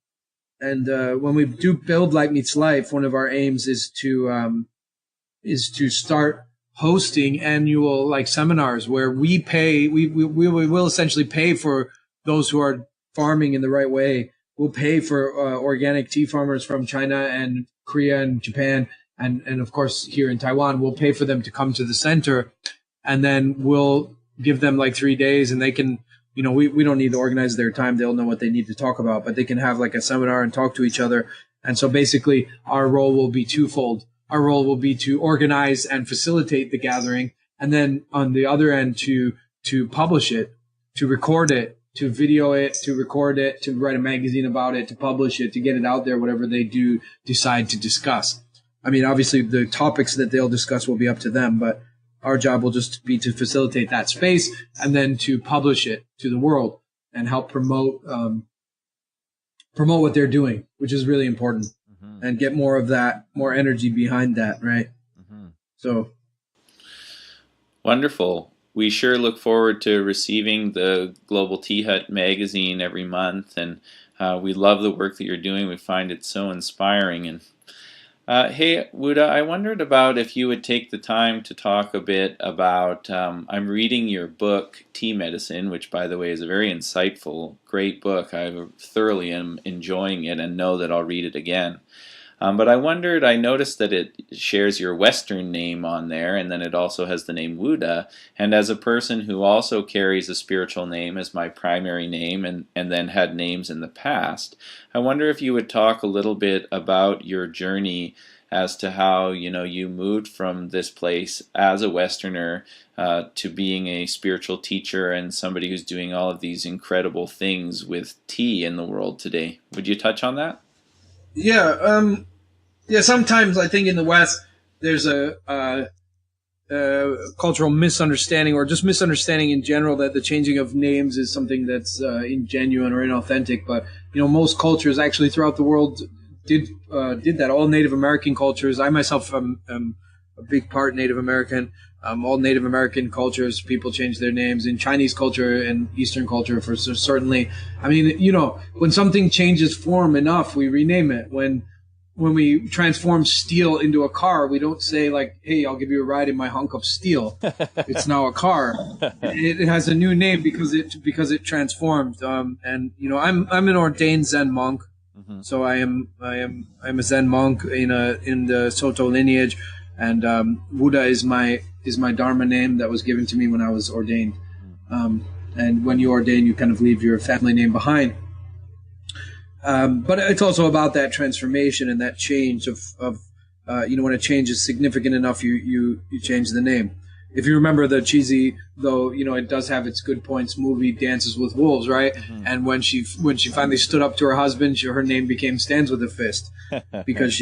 And when we do build Light Meets Life, one of our aims is to start hosting annual like seminars where we will essentially pay for those who are farming in the right way. We'll pay for organic tea farmers from China and Korea and Japan and of course here in Taiwan. We'll pay for them to come to the center, and then we'll give them like 3 days, and they can, we don't need to organize their time. They'll know what they need to talk about, but they can have like a seminar and talk to each other. And so basically our role will be twofold. Our role will be to organize and facilitate the gathering, and then on the other end to publish it, to record it, to video it, to record it, to write a magazine about it, to publish it, to get it out there, whatever they do decide to discuss. I mean, obviously the topics that they'll discuss will be up to them, but our job will just be to facilitate that space and then to publish it to the world and help promote what they're doing, which is really important. And get more of that, more energy behind that, right? Mm-hmm. So wonderful. We sure look forward to receiving the Global Tea Hut magazine every month, and we love the work that you're doing. We find it so inspiring. And hey, Wuda, I wondered about if you would take the time to talk a bit about, I'm reading your book, Tea Medicine, which, by the way, is a very insightful, great book. I thoroughly am enjoying it and know that I'll read it again. But I noticed that it shares your Western name on there, and then it also has the name Wuda. And as a person who also carries a spiritual name as my primary name and then had names in the past, I wonder if you would talk a little bit about your journey as to how, you moved from this place as a Westerner to being a spiritual teacher and somebody who's doing all of these incredible things with tea in the world today. Would you touch on that? Yeah. Sometimes I think in the West there's a cultural misunderstanding, or just misunderstanding in general, that the changing of names is something that's ingenuine or inauthentic. But most cultures actually throughout the world did that. All Native American cultures. I myself am a big part Native American. All Native American cultures, people change their names. In Chinese culture and Eastern culture, for certainly, I mean, when something changes form enough, we rename it. When we transform steel into a car, we don't say like, "Hey, I'll give you a ride in my hunk of steel." It's now a car. It has a new name because it transformed. I'm an ordained Zen monk. Mm-hmm. So I'm a Zen monk in the Soto lineage, and Buddha is my Dharma name that was given to me when I was ordained. And when you ordain, you kind of leave your family name behind. But it's also about that transformation and that change of when a change is significant enough, you change the name. If you remember the cheesy, though, it does have its good points, movie Dances with Wolves, right? Mm-hmm. And when she finally stood up to her husband, her name became Stands with a Fist, because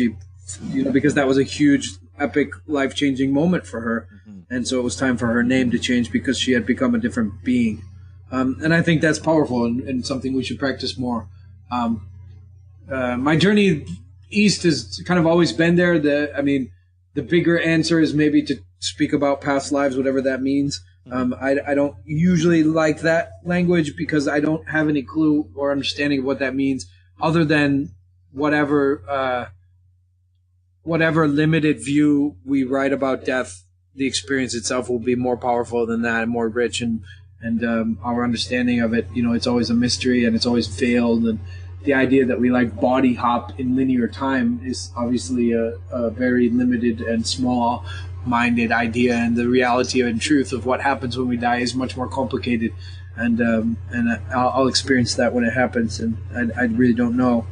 because that was a huge, epic, life-changing moment for her. Mm-hmm. And so it was time for her name to change because she had become a different being. And I think that's powerful and something we should practice more. My journey east has kind of always been there. The bigger answer is maybe to speak about past lives, whatever that means. I don't usually like that language because I don't have any clue or understanding of what that means, other than whatever limited view we write about death. The experience itself will be more powerful than that and more rich, and our understanding of it, it's always a mystery and it's always veiled. And the idea that we like body hop in linear time is obviously a very limited and small-minded idea, and the reality and truth of what happens when we die is much more complicated. And I'll experience that when it happens, and I really don't know.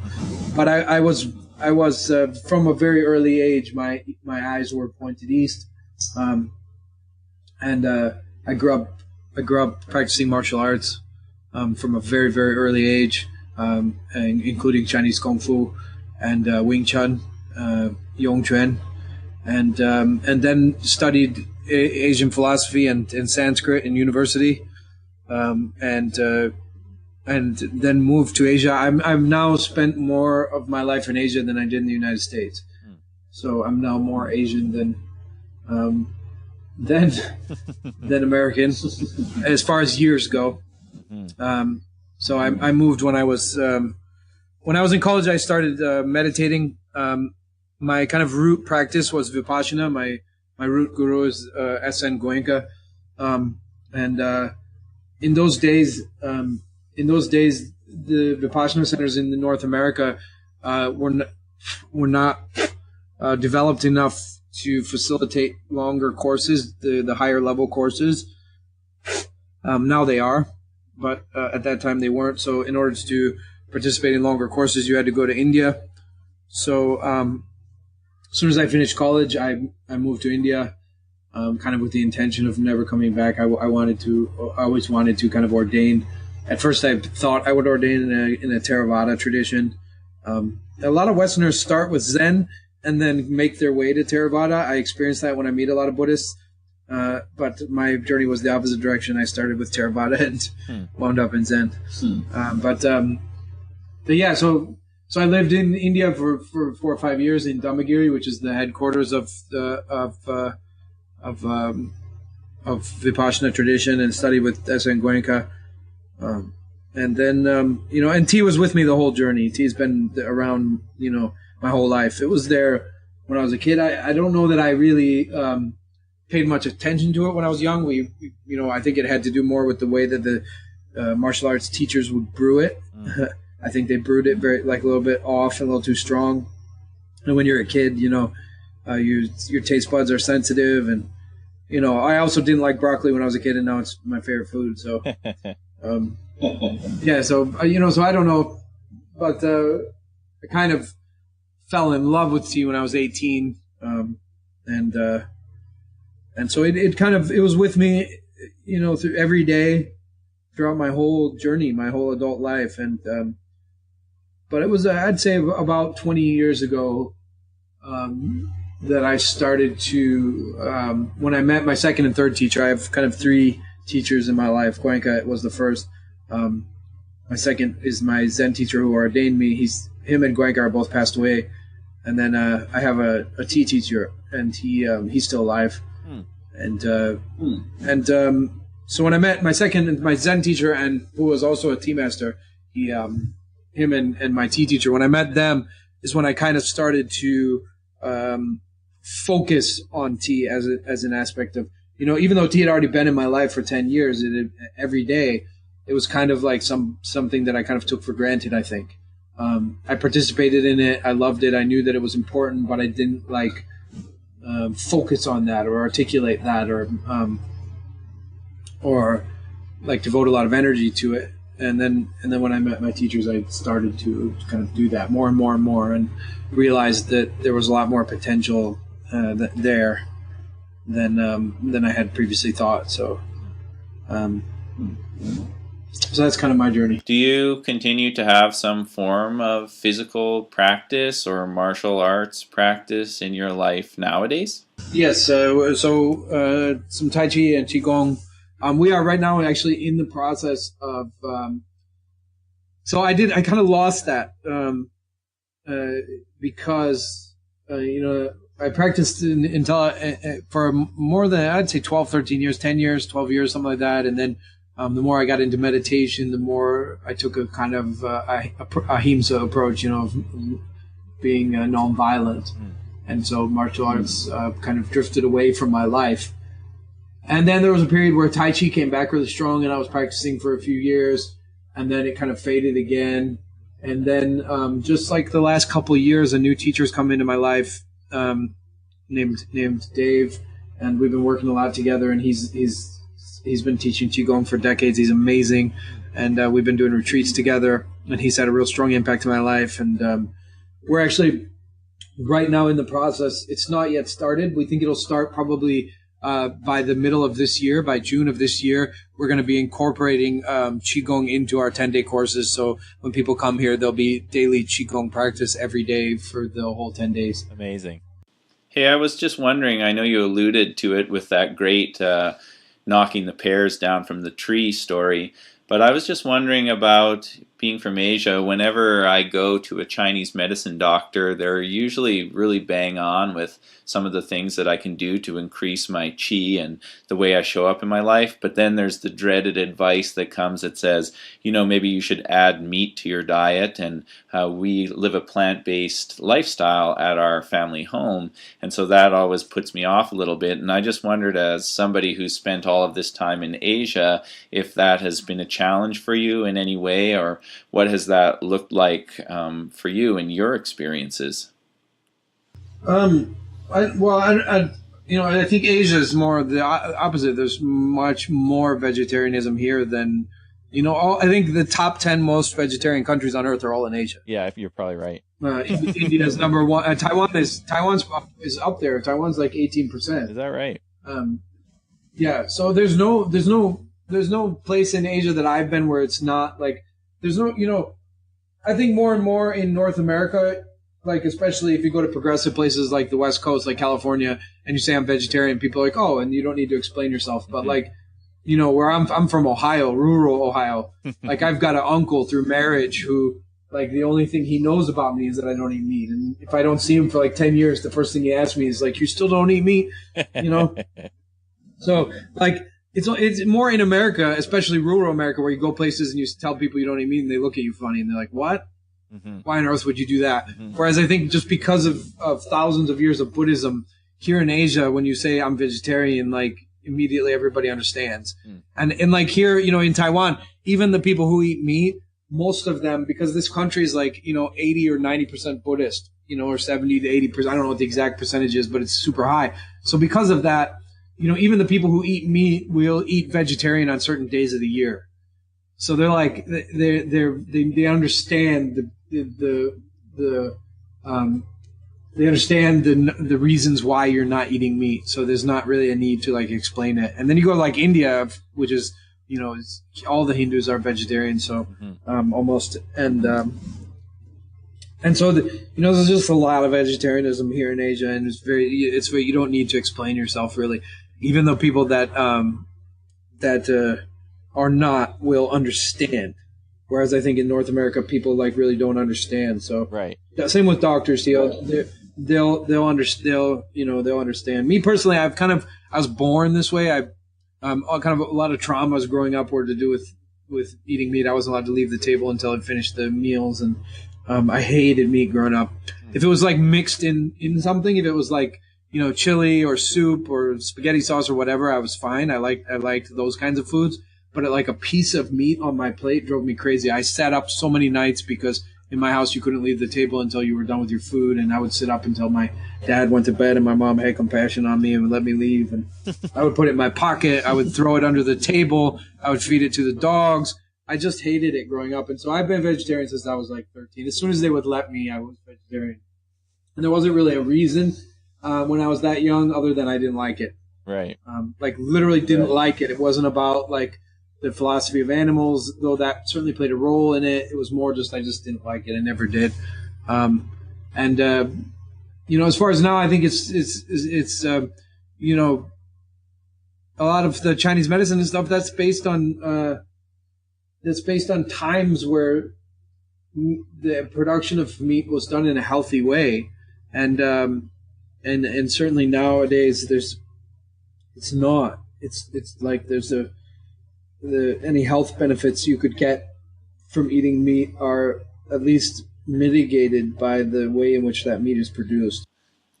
But I was from a very early age, my eyes were pointed east, and I grew up practicing martial arts from a very, very early age. Including Chinese Kung Fu and Wing Chun, Yongquan, and then studied Asian philosophy and Sanskrit in university, and then moved to Asia. I've now spent more of my life in Asia than I did in the United States, so I'm now more Asian than American as far as years go. So I moved when I was in college. I started meditating. My kind of root practice was Vipassana. My root guru is S.N. Goenka, and in those days, the Vipassana centers in North America were not developed enough to facilitate longer courses, the higher level courses. Now they are. But at that time they weren't. So in order to participate in longer courses, you had to go to India. So as soon as I finished college, I moved to India, kind of with the intention of never coming back. I always wanted to kind of ordain. At first, I thought I would ordain in a Theravada tradition. A lot of Westerners start with Zen and then make their way to Theravada. I experienced that when I meet a lot of Buddhists. But my journey was the opposite direction. I started with Theravada and wound up in Zen. But yeah, so I lived in India for 4 or 5 years in Dhammagiri, which is the headquarters of Vipassana tradition, and studied with S.N. Goenka. And then and T was with me the whole journey. T's been around my whole life. It was there when I was a kid. I don't know that I really paid much attention to it when I was young. I think it had to do more with the way that the martial arts teachers would brew it. I think they brewed it very a little bit off and a little too strong. And when you're a kid, your taste buds are sensitive, and I also didn't like broccoli when I was a kid, and now it's my favorite food. So, yeah. So so I don't know, but I kind of fell in love with tea when I was 18, and so it was with me, through every day, throughout my whole journey, my whole adult life. And, but it was, I'd say about 20 years ago, that I started to, when I met my second and third teacher. I have kind of 3 teachers in my life. Goenka was the first. My second is my Zen teacher who ordained me. Him and Goenka are both passed away. and then I have a tea teacher, and he's still alive, and so when I met my Zen teacher, and who was also a tea master, him and my tea teacher, when I met them is when I kind of started to focus on tea as an aspect of, even though tea had already been in my life for 10 years, every day, it was kind of like something that I kind of took for granted, I think. I participated in it. I loved it. I knew that it was important, but I didn't focus on that or articulate that or like devote a lot of energy to it. And then when I met my teachers, I started to kind of do that more and more and more, and realized that there was a lot more potential there than I had previously thought. So that's kind of my journey. Do you continue to have some form of physical practice or martial arts practice in your life nowadays? Yes. So some Tai Chi and Qigong. We are right now actually in the process of. So I kind of lost that because I practiced until for more than, I'd say 12, 13 years, 10 years, 12 years, something like that, and then. The more I got into meditation, the more I took a kind of ahimsa approach, of being nonviolent. And so martial arts kind of drifted away from my life. And then there was a period where Tai Chi came back really strong, and I was practicing for a few years, and then it kind of faded again. And then just like the last couple of years, a new teacher's come into my life named Dave, and we've been working a lot together, and he's been teaching Qigong for decades. He's amazing. And we've been doing retreats together, and he's had a real strong impact in my life. And we're actually right now in the process. It's not yet started. We think it'll start probably by the middle of this year, by June of this year. We're going to be incorporating Qigong into our 10-day courses. So when people come here, there'll be daily Qigong practice every day for the whole 10 days. Amazing. Hey, I was just wondering, I know you alluded to it with that great knocking the pears down from the tree story, but I was just wondering about, being from Asia, whenever I go to a Chinese medicine doctor, they're usually really bang on with some of the things that I can do to increase my qi and the way I show up in my life. But then there's the dreaded advice that comes that says, maybe you should add meat to your diet. And we live a plant-based lifestyle at our family home. And so that always puts me off a little bit. And I just wondered, as somebody who's spent all of this time in Asia, if that has been a challenge for you in any way, or what has that looked like for you in your experiences? I think Asia is more the opposite. There's much more vegetarianism here than, I think the top 10 most vegetarian countries on earth are all in Asia. Yeah, you're probably right. India is number one. Taiwan's up there. Taiwan's like 18%. Is that right? Yeah. So there's no place in Asia that I've been where it's not like, there's no, I think more and more in North America, like especially if you go to progressive places like the West Coast, like California, and you say I'm vegetarian, people are like, oh, and you don't need to explain yourself. But like, where I'm from Ohio, rural Ohio, like I've got an uncle through marriage who, like, the only thing he knows about me is that I don't eat meat. And if I don't see him for like 10 years, the first thing he asks me is like, you still don't eat meat? So like, it's more in America, especially rural America, where you go places and you tell people you don't eat meat and they look at you funny and they're like, what? Why on earth would you do that? Whereas I think just because of thousands of years of Buddhism here in Asia, when you say I'm vegetarian, like immediately everybody understands. And like here, in Taiwan, even the people who eat meat, most of them, because this country is like, 80 or 90% Buddhist, or 70 to 80%. I don't know what the exact percentage is, but it's super high. So because of that, even the people who eat meat will eat vegetarian on certain days of the year. So they're like, they understand they understand the reasons why you're not eating meat. So there's not really a need to like explain it. And then you go to like India, which is, all the Hindus are vegetarian. So, almost. And so, there's just a lot of vegetarianism here in Asia, and it's very, you don't need to explain yourself really. Even though people that are not will understand Whereas I think in North America, people like really don't understand. So Right. yeah, same with doctors. They'll understand. Me personally, I was born this way. I kind of a lot of traumas growing up were to do with eating meat. I wasn't allowed to leave the table until I'd finished the meals, and I hated meat growing up. If it was like mixed in something, if it was like chili or soup or spaghetti sauce or whatever, I was fine. I liked those kinds of foods. But like a piece of meat on my plate drove me crazy. I sat up so many nights because in my house you couldn't leave the table until you were done with your food, and I would sit up until my dad went to bed and my mom had compassion on me and would let me leave. And I would put it in my pocket. I would throw it under the table. I would feed it to the dogs. I just hated it growing up. And so I've been vegetarian since I was like 13. As soon as they would let me, I was vegetarian. And there wasn't really a reason when I was that young other than I didn't like it. Right. Like literally didn't like it. It wasn't about like the philosophy of animals, though that certainly played a role in it. It was more just I just didn't like it. I never did. As far as now, I think it's a lot of the Chinese medicine and stuff that's based on times where the production of meat was done in a healthy way, and certainly nowadays it's not. It's like there's any health benefits you could get from eating meat are at least mitigated by the way in which that meat is produced.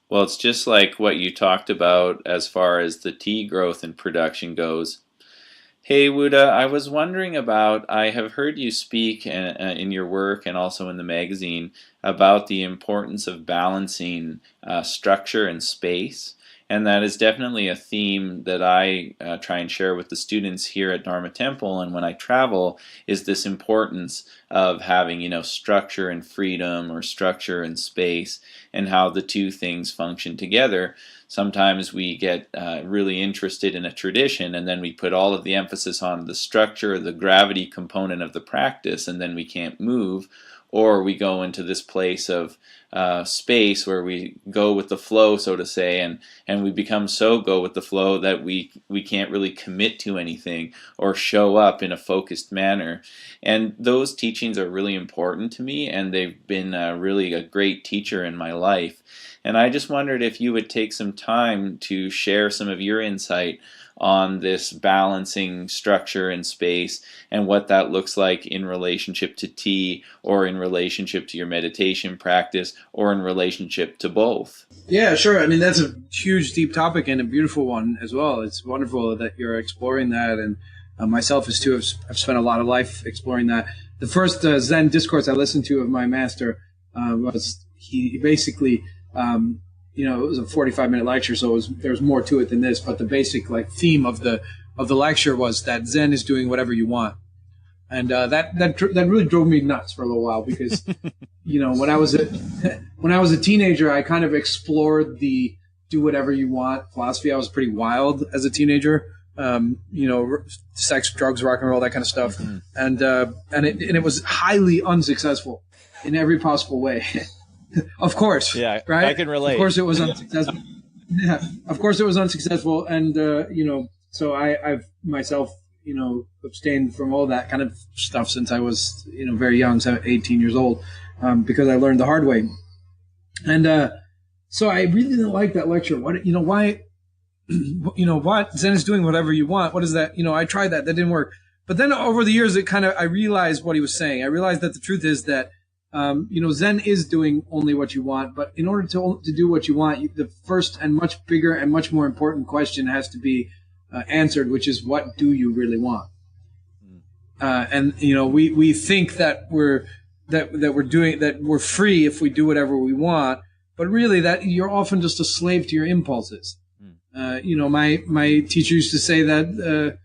Well, it's just like what you talked about as far as the tea growth and production goes. Hey, Wuda, I was wondering about, I have heard you speak in your work and also in the magazine about the importance of balancing structure and space. And that is definitely a theme that I try and share with the students here at Dharma Temple. And when I travel, is this importance of having, structure and freedom, or structure and space, and how the two things function together. Sometimes we get really interested in a tradition, and then we put all of the emphasis on the structure, the gravity component of the practice, and then we can't move. Or we go into this place of space where we go with the flow, so to say, and we become so go with the flow that we can't really commit to anything or show up in a focused manner. And those teachings are really important to me, and they've been really a great teacher in my life. And I just wondered if you would take some time to share some of your insight on this balancing structure and space and what that looks like in relationship to tea, or in relationship to your meditation practice, or in relationship to both. Yeah, sure. I mean, that's a huge, deep topic and a beautiful one as well. It's wonderful that you're exploring that, and myself as too. I've spent a lot of life exploring that. The first Zen discourse I listened to of my master was he basically it was a 45-minute lecture, so there's more to it than this. But the basic theme of the lecture was that Zen is doing whatever you want, and that really drove me nuts for a little while, because when I was a teenager, I kind of explored the do whatever you want philosophy. I was pretty wild as a teenager, sex, drugs, rock and roll, that kind of stuff, and it was highly unsuccessful in every possible way. Of course. Yeah, right? I can relate. Of course it was unsuccessful. Yeah, of course it was unsuccessful. And, so I've myself, abstained from all that kind of stuff since I was, very young, 18 years old, because I learned the hard way. And so I really didn't like that lecture. Why, what? Zen is doing whatever you want. What is that? I tried that. That didn't work. But then over the years, I realized what he was saying. I realized that the truth is that Zen is doing only what you want, but in order to do what you want, the first and much bigger and much more important question has to be answered, which is, what do you really want? We think that we're free if we do whatever we want, but really that you're often just a slave to your impulses. My teacher used to say that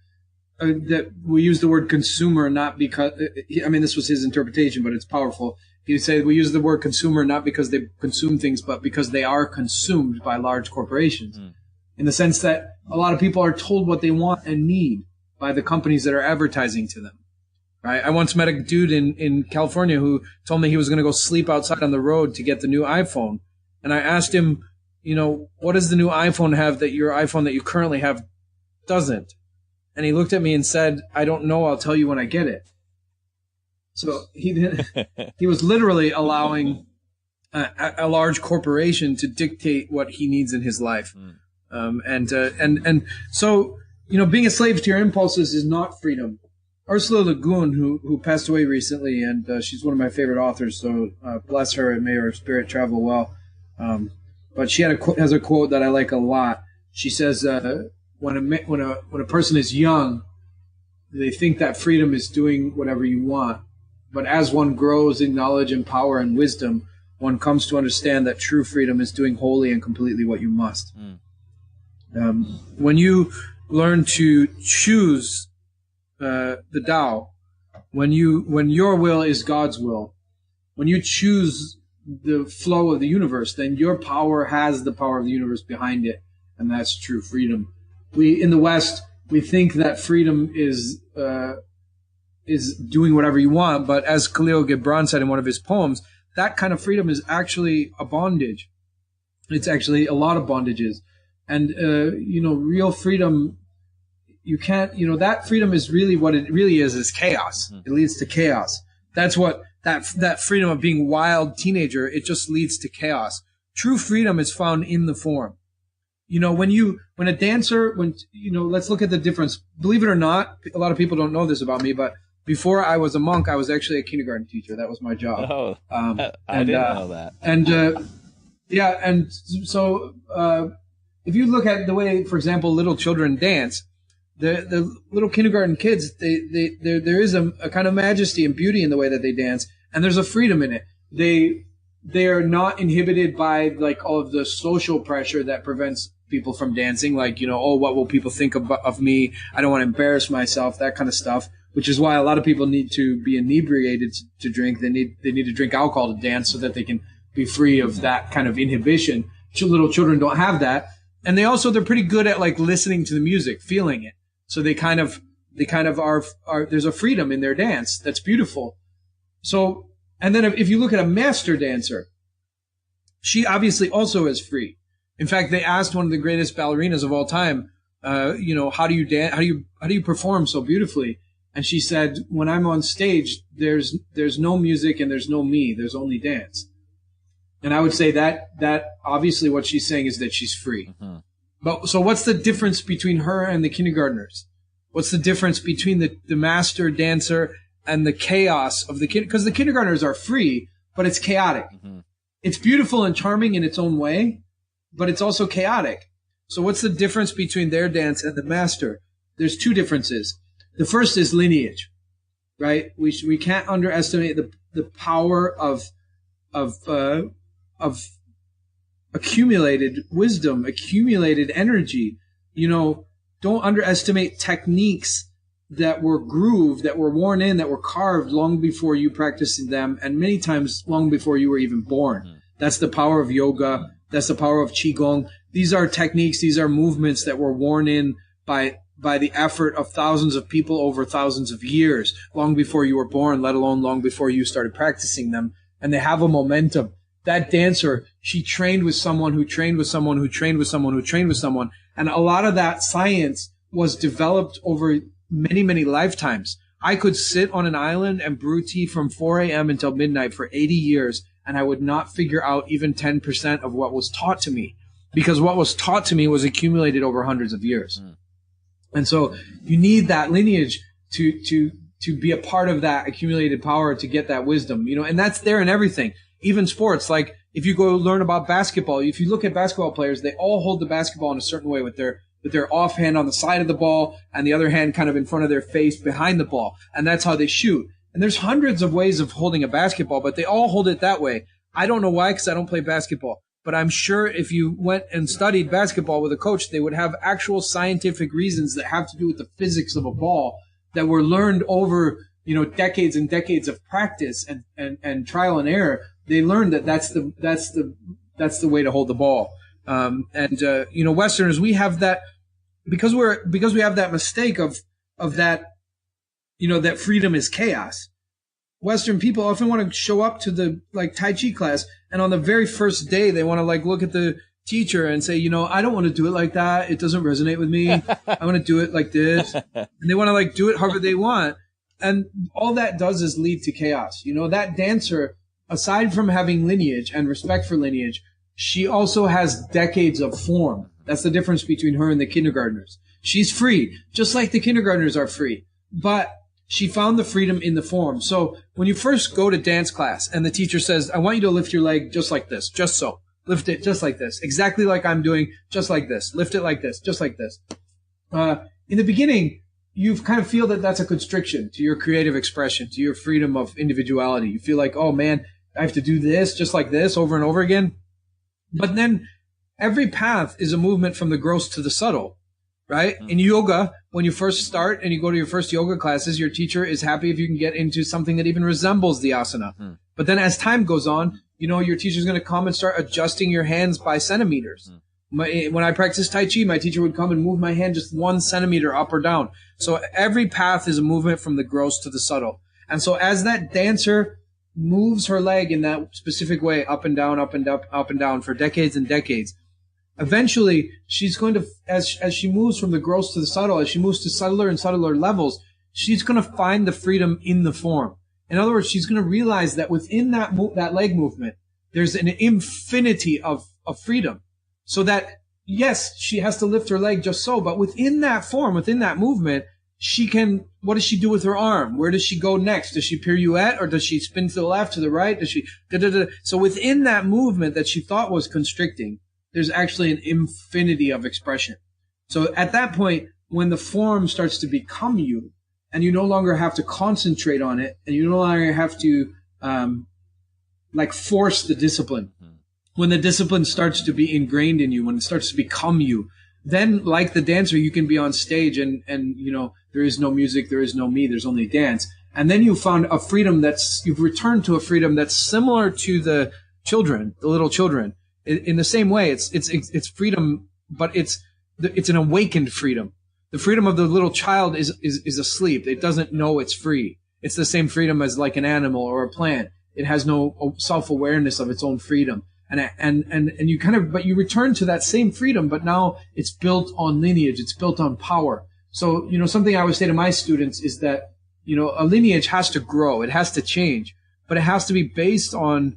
we use the word consumer not because, this was his interpretation, but it's powerful. He would say we use the word consumer not because they consume things, but because they are consumed by large corporations. In the sense that a lot of people are told what they want and need by the companies that are advertising to them. Right? I once met a dude in California who told me he was going to go sleep outside on the road to get the new iPhone. And I asked him, what does the new iPhone have that your iPhone that you currently have doesn't? And he looked at me and said, I don't know. I'll tell you when I get it. So he didn't, he was literally allowing a large corporation to dictate what he needs in his life. And so, being a slave to your impulses is not freedom. Ursula Le Guin, who passed away recently, and she's one of my favorite authors, so bless her and may her spirit travel well. But she has a quote that I like a lot. She says, when a person is young, they think that freedom is doing whatever you want. But as one grows in knowledge and power and wisdom, one comes to understand that true freedom is doing wholly and completely what you must. When you learn to choose the Tao, when your will is God's will, when you choose the flow of the universe, then your power has the power of the universe behind it, and that's true freedom. We in the West, we think that freedom is doing whatever you want, but as Khalil Gibran said in one of his poems, that kind of freedom is actually a bondage. It's actually a lot of bondages. And, real freedom, you can't, that freedom is really what it really is chaos. It leads to chaos. That's what, that freedom of being wild teenager, it just leads to chaos. True freedom is found in the form. When a dancer, let's look at the difference. Believe it or not, a lot of people don't know this about me, but before I was a monk, I was actually a kindergarten teacher. That was my job. Oh, I didn't know that. And so if you look at the way, for example, little children dance, the little kindergarten kids, there is a kind of majesty and beauty in the way that they dance, and there's a freedom in it. They are not inhibited by like all of the social pressure that prevents people from dancing, like, what will people think of me? I don't want to embarrass myself, that kind of stuff, which is why a lot of people need to be inebriated to drink. They need to drink alcohol to dance so that they can be free of that kind of inhibition. Little children don't have that. And they're pretty good at like listening to the music, feeling it. So they kind of are, there's a freedom in their dance that's beautiful. So, and then if you look at a master dancer, she obviously also is free. In fact, they asked one of the greatest ballerinas of all time, how do you dance? How do you perform so beautifully? And she said, when I'm on stage, there's no music and there's no me. There's only dance. And I would say that obviously what she's saying is that she's free. Mm-hmm. But so what's the difference between her and the kindergartners? What's the difference between the master dancer and the chaos of the kid? Because the kindergartners are free, but it's chaotic. Mm-hmm. It's beautiful and charming in its own way, but it's also chaotic. So what's the difference between their dance and the master? There's two differences. The first is lineage, right? We can't underestimate the power of accumulated wisdom, accumulated energy. Don't underestimate techniques that were grooved, that were worn in, that were carved long before you practiced them, and many times long before you were even born. Mm-hmm. That's the power of yoga. That's the power of qigong. These are techniques, these are movements that were worn in by the effort of thousands of people over thousands of years, long before you were born, let alone long before you started practicing them. And they have a momentum. That dancer, she trained with someone who trained with someone who trained with someone who trained with someone. And a lot of that science was developed over many, many lifetimes. I could sit on an island and brew tea from 4 a.m. until midnight for 80 years, and I would not figure out even 10% of what was taught to me, because what was taught to me was accumulated over hundreds of years. Mm. And so you need that lineage to be a part of that accumulated power to get that wisdom, and that's there in everything. Even sports, like if you go learn about basketball, if you look at basketball players, they all hold the basketball in a certain way with their offhand on the side of the ball and the other hand kind of in front of their face behind the ball. And that's how they shoot. And there's hundreds of ways of holding a basketball, but they all hold it that way. I don't know why, because I don't play basketball. But I'm sure if you went and studied basketball with a coach, they would have actual scientific reasons that have to do with the physics of a ball that were learned over, decades and decades of practice and trial and error. They learned that that's the way to hold the ball. Westerners, we have that because we have that mistake of that, that freedom is chaos. Western people often want to show up to the Tai Chi class, and on the very first day they want to look at the teacher and say, I don't want to do it like that. It doesn't resonate with me. I want to do it like this. And they want to do it however they want. And all that does is lead to chaos. That dancer, aside from having lineage and respect for lineage, she also has decades of form. That's the difference between her and the kindergartners. She's free, just like the kindergartners are free. But she found the freedom in the form. So when you first go to dance class and the teacher says, I want you to lift your leg just like this, just so. Lift it just like this, exactly like I'm doing, just like this. Lift it like this, just like this. In the beginning, you kind of feel that that's a constriction to your creative expression, to your freedom of individuality. You feel like, oh man, I have to do this just like this over and over again. But then every path is a movement from the gross to the subtle, right? In yoga, when you first start and you go to your first yoga classes, your teacher is happy if you can get into something that even resembles the asana. But then as time goes on, your teacher's going to come and start adjusting your hands by centimeters. When I practiced Tai Chi, my teacher would come and move my hand just 1 centimeter up or down. So every path is a movement from the gross to the subtle. And so as that dancer moves her leg in that specific way, up and down, up and up, up and down for decades and decades, eventually she's going to, as she moves from the gross to the subtle, as she moves to subtler and subtler levels, she's going to find the freedom in the form. In other words, she's going to realize that within that leg movement, there's an infinity of freedom. So that, yes, she has to lift her leg just so, but within that form, within that movement, what does she do with her arm? Where does she go next? Does she pirouette, or does she spin to the left, to the right? Does she So within that movement that she thought was constricting, there's actually an infinity of expression. So at that point, when the form starts to become you, and you no longer have to concentrate on it, and you no longer have to force the discipline. When the discipline starts to be ingrained in you, when it starts to become you, then like the dancer, you can be on stage and there is no music, there is no me, there's only dance. And then you found a freedom you've returned to a freedom that's similar to the little children. In the same way, it's freedom, but it's an awakened freedom. The freedom of the little child is asleep. It doesn't know it's free. It's the same freedom as like an animal or a plant. It has no self-awareness of its own freedom. And you return to that same freedom, but now it's built on lineage. It's built on power. So, something I always say to my students is that, a lineage has to grow. It has to change, but it has to be based on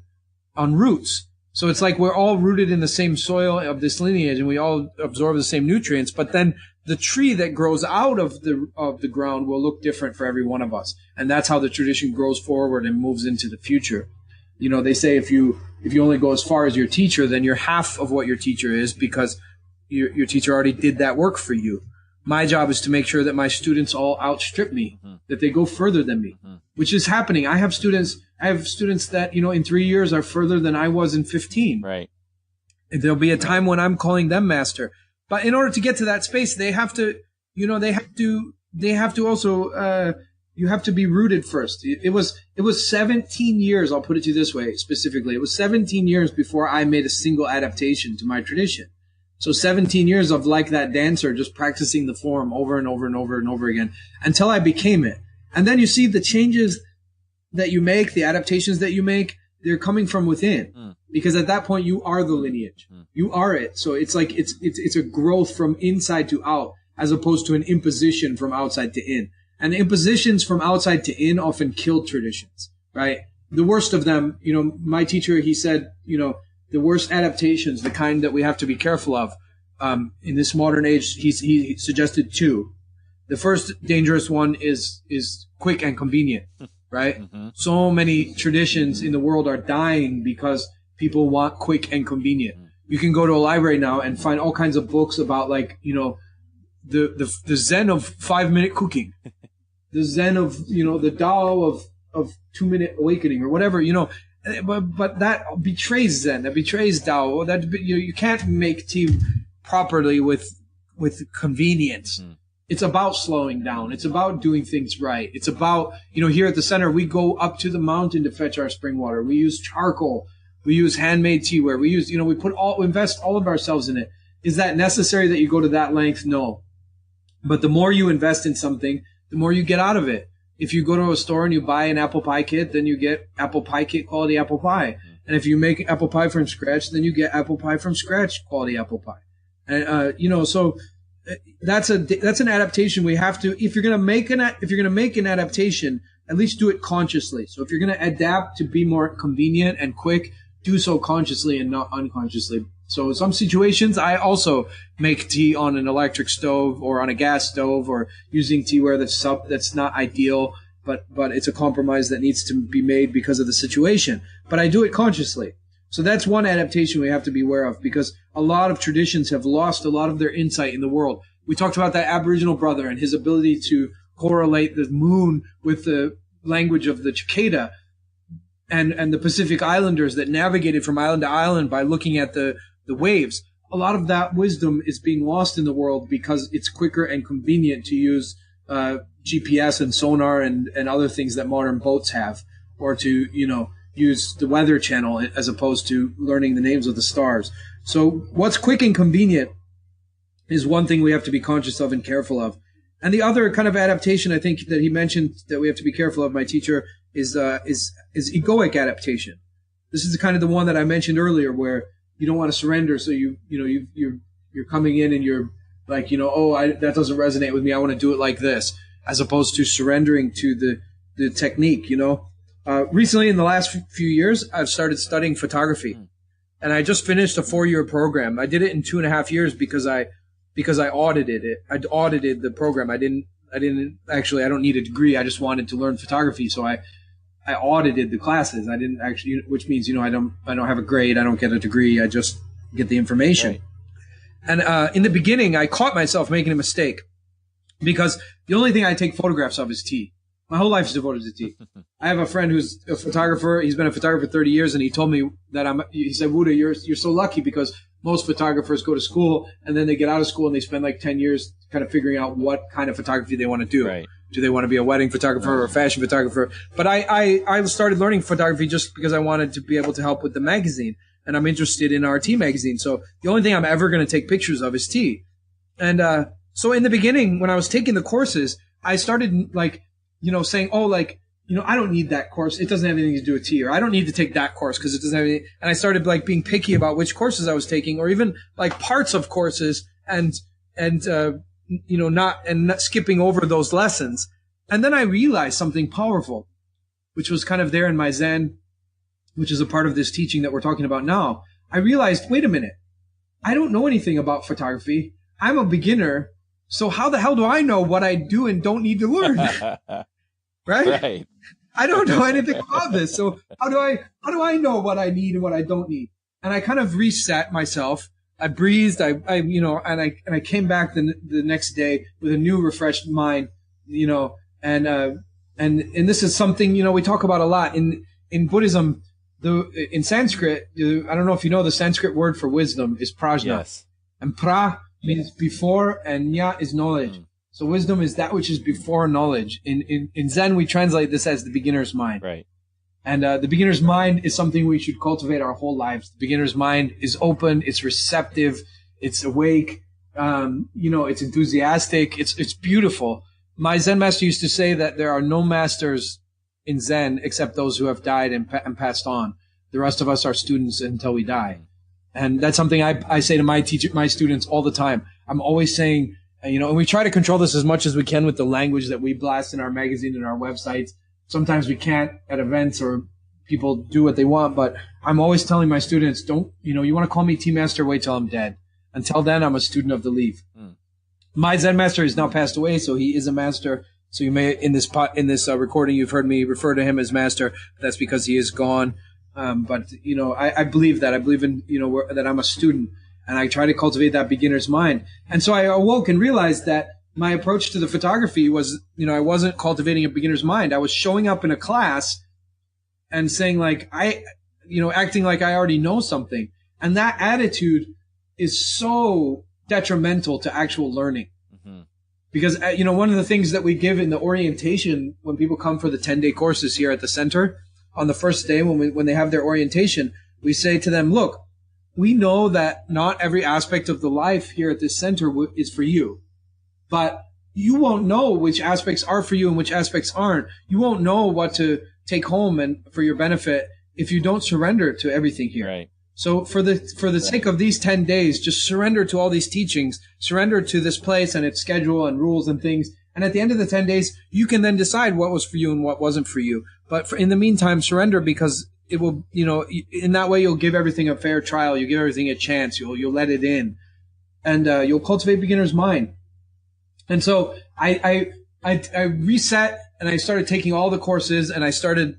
roots. So it's like we're all rooted in the same soil of this lineage and we all absorb the same nutrients, but then the tree that grows out of the ground will look different for every one of us. And that's how the tradition grows forward and moves into the future. They say if you only go as far as your teacher, then you're half of what your teacher is, because your teacher already did that work for you. My job is to make sure that my students all outstrip me, that they go further than me, which is happening. I have students that, in 3 years are further than I was in 15. Right. There'll be a time when I'm calling them master. But in order to get to that space, they have to also, you have to be rooted first. It was 17 years, I'll put it to you this way specifically. It was 17 years before I made a single adaptation to my tradition. So 17 years of like that dancer, just practicing the form over and over and over and over again until I became it. And then you see the changes that you make, the adaptations that you make, they're coming from within. Because at that point you are the lineage. You are it. So it's like it's a growth from inside to out, as opposed to an imposition from outside to in. And impositions from outside to in often kill traditions, right? The worst of them, my teacher, he said, the worst adaptations, the kind that we have to be careful of, in this modern age, he suggested 2. The first dangerous one is quick and convenient, right? So many traditions in the world are dying because people want quick and convenient. You can go to a library now and find all kinds of books about the Zen of 5-minute cooking, the Zen of, the Tao of 2-minute awakening or whatever, but that betrays Zen, that betrays Tao. You can't make tea properly with convenience. It's about slowing down. It's about doing things right. It's about, here at the center, we go up to the mountain to fetch our spring water. We use charcoal. We use handmade teaware. We use, we invest all of ourselves in it. Is that necessary that you go to that length? No. But the more you invest in something, the more you get out of it. If you go to a store and you buy an apple pie kit, then you get apple pie kit quality apple pie. And if you make apple pie from scratch, then you get apple pie from scratch quality apple pie. And, so that's an adaptation we have to. If you're gonna make an adaptation, at least do it consciously. So if you're gonna adapt to be more convenient and quick, do so consciously and not unconsciously. So in some situations, I also make tea on an electric stove or on a gas stove, or using teaware that's not ideal, but it's a compromise that needs to be made because of the situation. But I do it consciously. So that's one adaptation we have to be aware of, because a lot of traditions have lost a lot of their insight in the world. We talked about that Aboriginal brother and his ability to correlate the moon with the language of the cicada, and the Pacific Islanders that navigated from island to island by looking at the waves. A lot of that wisdom is being lost in the world because it's quicker and convenient to use GPS and sonar and other things that modern boats have, or to, use the Weather Channel as opposed to learning the names of the stars. So what's quick and convenient is one thing we have to be conscious of and careful of. And the other kind of adaptation I think that he mentioned that we have to be careful of, my teacher, is egoic adaptation. This is kind of the one that I mentioned earlier, where you don't want to surrender, so you're coming in and you're like, that doesn't resonate with me, I want to do it like this, as opposed to surrendering to the technique. Recently, in the last few years, I've started studying photography, and I just finished a 4-year program. I did it in 2.5 years because I audited it. I audited the program. I don't need a degree. I just wanted to learn photography, so I audited the classes. I didn't actually, which means, I don't have a grade. I don't get a degree. I just get the information. Right. And in the beginning, I caught myself making a mistake, because the only thing I take photographs of is tea. My whole life is devoted to tea. I have a friend who's a photographer. He's been a photographer 30 years, and he told me that he said, Wuda, you're so lucky, because most photographers go to school and then they get out of school and they spend like 10 years kind of figuring out what kind of photography they want to do. Right. Do they want to be a wedding photographer or a fashion photographer? But I started learning photography just because I wanted to be able to help with the magazine, and I'm interested in our tea magazine. So the only thing I'm ever going to take pictures of is tea. And so in the beginning, when I was taking the courses, I started saying, I don't need that course. It doesn't have anything to do with tea. Or I don't need to take that course because it doesn't have anything. And I started being picky about which courses I was taking, or even parts of courses, and not skipping over those lessons. And then I realized something powerful, which was kind of there in my Zen, which is a part of this teaching that we're talking about now. I realized, wait a minute, I don't know anything about photography. I'm a beginner. So how the hell do I know what I do and don't need to learn? Right? I don't know anything about this. So how do I know what I need and what I don't need? And I kind of reset myself. I breathed. And I came back the next day with a new, refreshed mind. And this is something we talk about a lot in Buddhism. In Sanskrit, I don't know if you know, the Sanskrit word for wisdom is prajna. Yes. And pra means before, and nya is knowledge. So wisdom is that which is before knowledge. In Zen, we translate this as the beginner's mind. Right. And the beginner's mind is something we should cultivate our whole lives. The beginner's mind is open, it's receptive, it's awake, it's enthusiastic, it's beautiful. My Zen master used to say that there are no masters in Zen except those who have died and passed on. The rest of us are students until we die. And that's something I say to my students all the time. I'm always saying, and we try to control this as much as we can with the language that we blast in our magazine and our websites. Sometimes we can't at events, or people do what they want, but I'm always telling my students, you want to call me tea master, wait till I'm dead. Until then, I'm a student of the leaf. My Zen master is now passed away, so he is a master. So you may, in this recording, you've heard me refer to him as master. That's because he is gone. But I believe that. I believe in, that I'm a student, and I try to cultivate that beginner's mind. And so I awoke and realized that my approach to the photography was, I wasn't cultivating a beginner's mind. I was showing up in a class and saying acting like I already know something. And that attitude is so detrimental to actual learning. Mm-hmm. Because, one of the things that we give in the orientation when people come for the 10-day courses here at the center, on the first day when they have their orientation, we say to them, look, we know that not every aspect of the life here at this center is for you, but you won't know which aspects are for you and which aspects aren't. You won't know what to take home and for your benefit if you don't surrender to everything here. Right. So for the sake of these 10 days, just surrender to all these teachings, surrender to this place and its schedule and rules and things. And at the end of the 10 days, you can then decide what was for you and what wasn't for you. But in the meantime, surrender, because it will, in that way, you'll give everything a fair trial. You give everything a chance. You'll let it in, and you'll cultivate beginner's mind. And so I reset, and I started taking all the courses, and I started,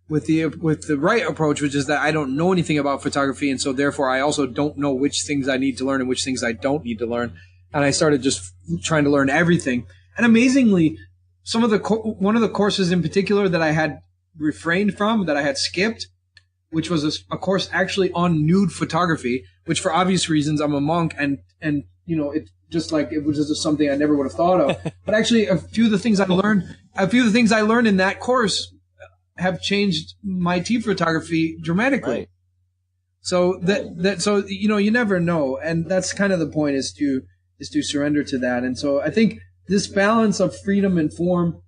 with the right approach, which is that I don't know anything about photography, and so therefore I also don't know which things I need to learn and which things I don't need to learn. And I started just trying to learn everything. And amazingly, one of the courses in particular that I had refrained from, that I had skipped, which was a course actually on nude photography, which for obvious reasons, I'm a monk, and it was just something I never would have thought of. But actually, a few of the things I learned in that course have changed my tea photography dramatically. Right. So you never know, and that's kind of the point, is to surrender to that. And so I think this balance of freedom and form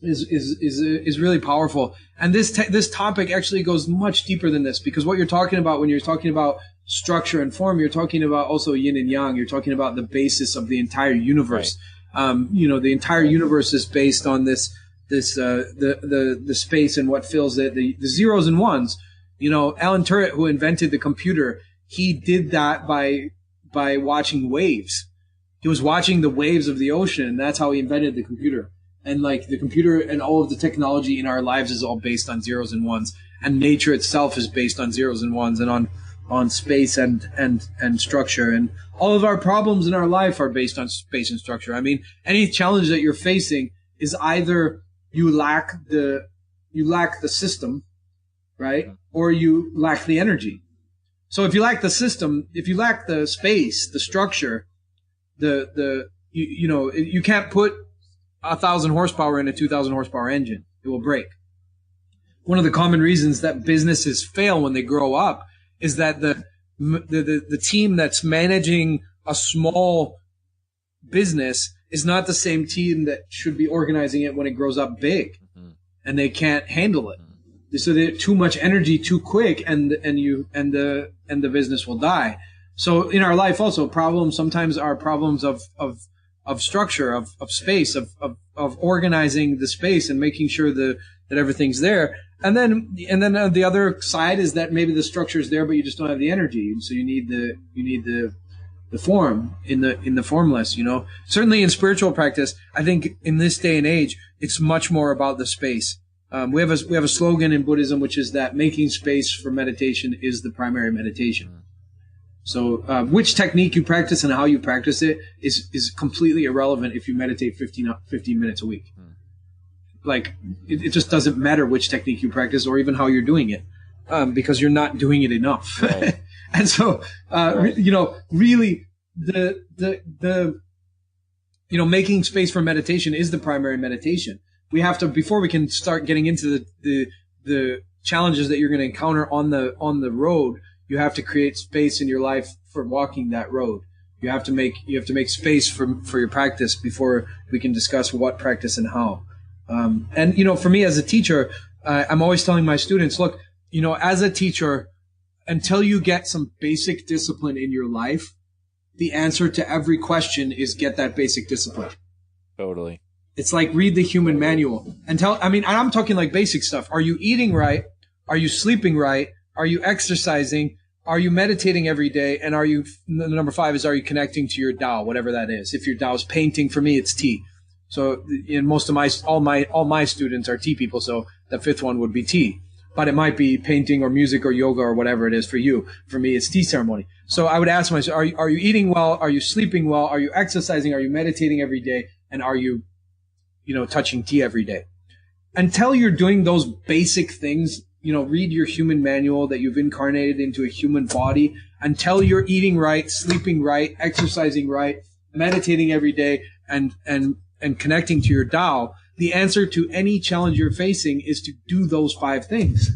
is really powerful. And this topic actually goes much deeper than this, because what you're talking about when you're talking about structure and form, you're talking about also yin and yang. You're talking about the basis of the entire universe. Right. The entire universe is based on the space and what fills it, the zeros and ones. Alan Turing, who invented the computer, he did that by watching waves. He was watching the waves of the ocean, and that's how he invented the computer. And like the computer and all of the technology in our lives is all based on zeros and ones, and nature itself is based on zeros and ones, and on space and structure. And all of our problems in our life are based on space and structure. I mean, any challenge that you're facing is either you lack the system, right? Or you lack the energy. So if you lack the system, if you lack the space, the structure, you can't put 1,000 horsepower in a 2,000 horsepower engine. It will break. One of the common reasons that businesses fail when they grow up is that the team that's managing a small business is not the same team that should be organizing it when it grows up big, and they can't handle it. So they too much energy too quick, and the business will die. So in our life also, problems sometimes are problems of structure, of space, of organizing the space and making sure that everything's there. And then the other side is that maybe the structure is there, but you just don't have the energy. So you need the form in the formless, Certainly in spiritual practice, I think in this day and age, it's much more about the space. We have a slogan in Buddhism, which is that making space for meditation is the primary meditation. So which technique you practice and how you practice it is completely irrelevant if you meditate 15 minutes a week. Like, it just doesn't matter which technique you practice or even how you're doing it, because you're not doing it enough. Right. And so, really the making space for meditation is the primary meditation. We have to, before we can start getting into the challenges that you're going to encounter on the road, you have to create space in your life for walking that road. You have to make space for your practice before we can discuss what practice and how. And for me as a teacher, I'm always telling my students, look, as a teacher, until you get some basic discipline in your life, the answer to every question is get that basic discipline. Totally. It's like read the human manual and I'm talking like basic stuff. Are you eating right? Are you sleeping right? Are you exercising? Are you meditating every day? And number 5 is, are you connecting to your Tao, whatever that is? If your Tao is painting, for me, it's tea. So in most of all my students are tea people. So the 5th one would be tea, but it might be painting or music or yoga or whatever it is for you. For me, it's tea ceremony. So I would ask myself, are you eating well? Are you sleeping well? Are you exercising? Are you meditating every day? And are you, touching tea every day? Until you're doing those basic things, read your human manual that you've incarnated into a human body. Until you're eating right, sleeping right, exercising right, meditating every day, and connecting to your Tao, the answer to any challenge you're facing is to do those 5 things.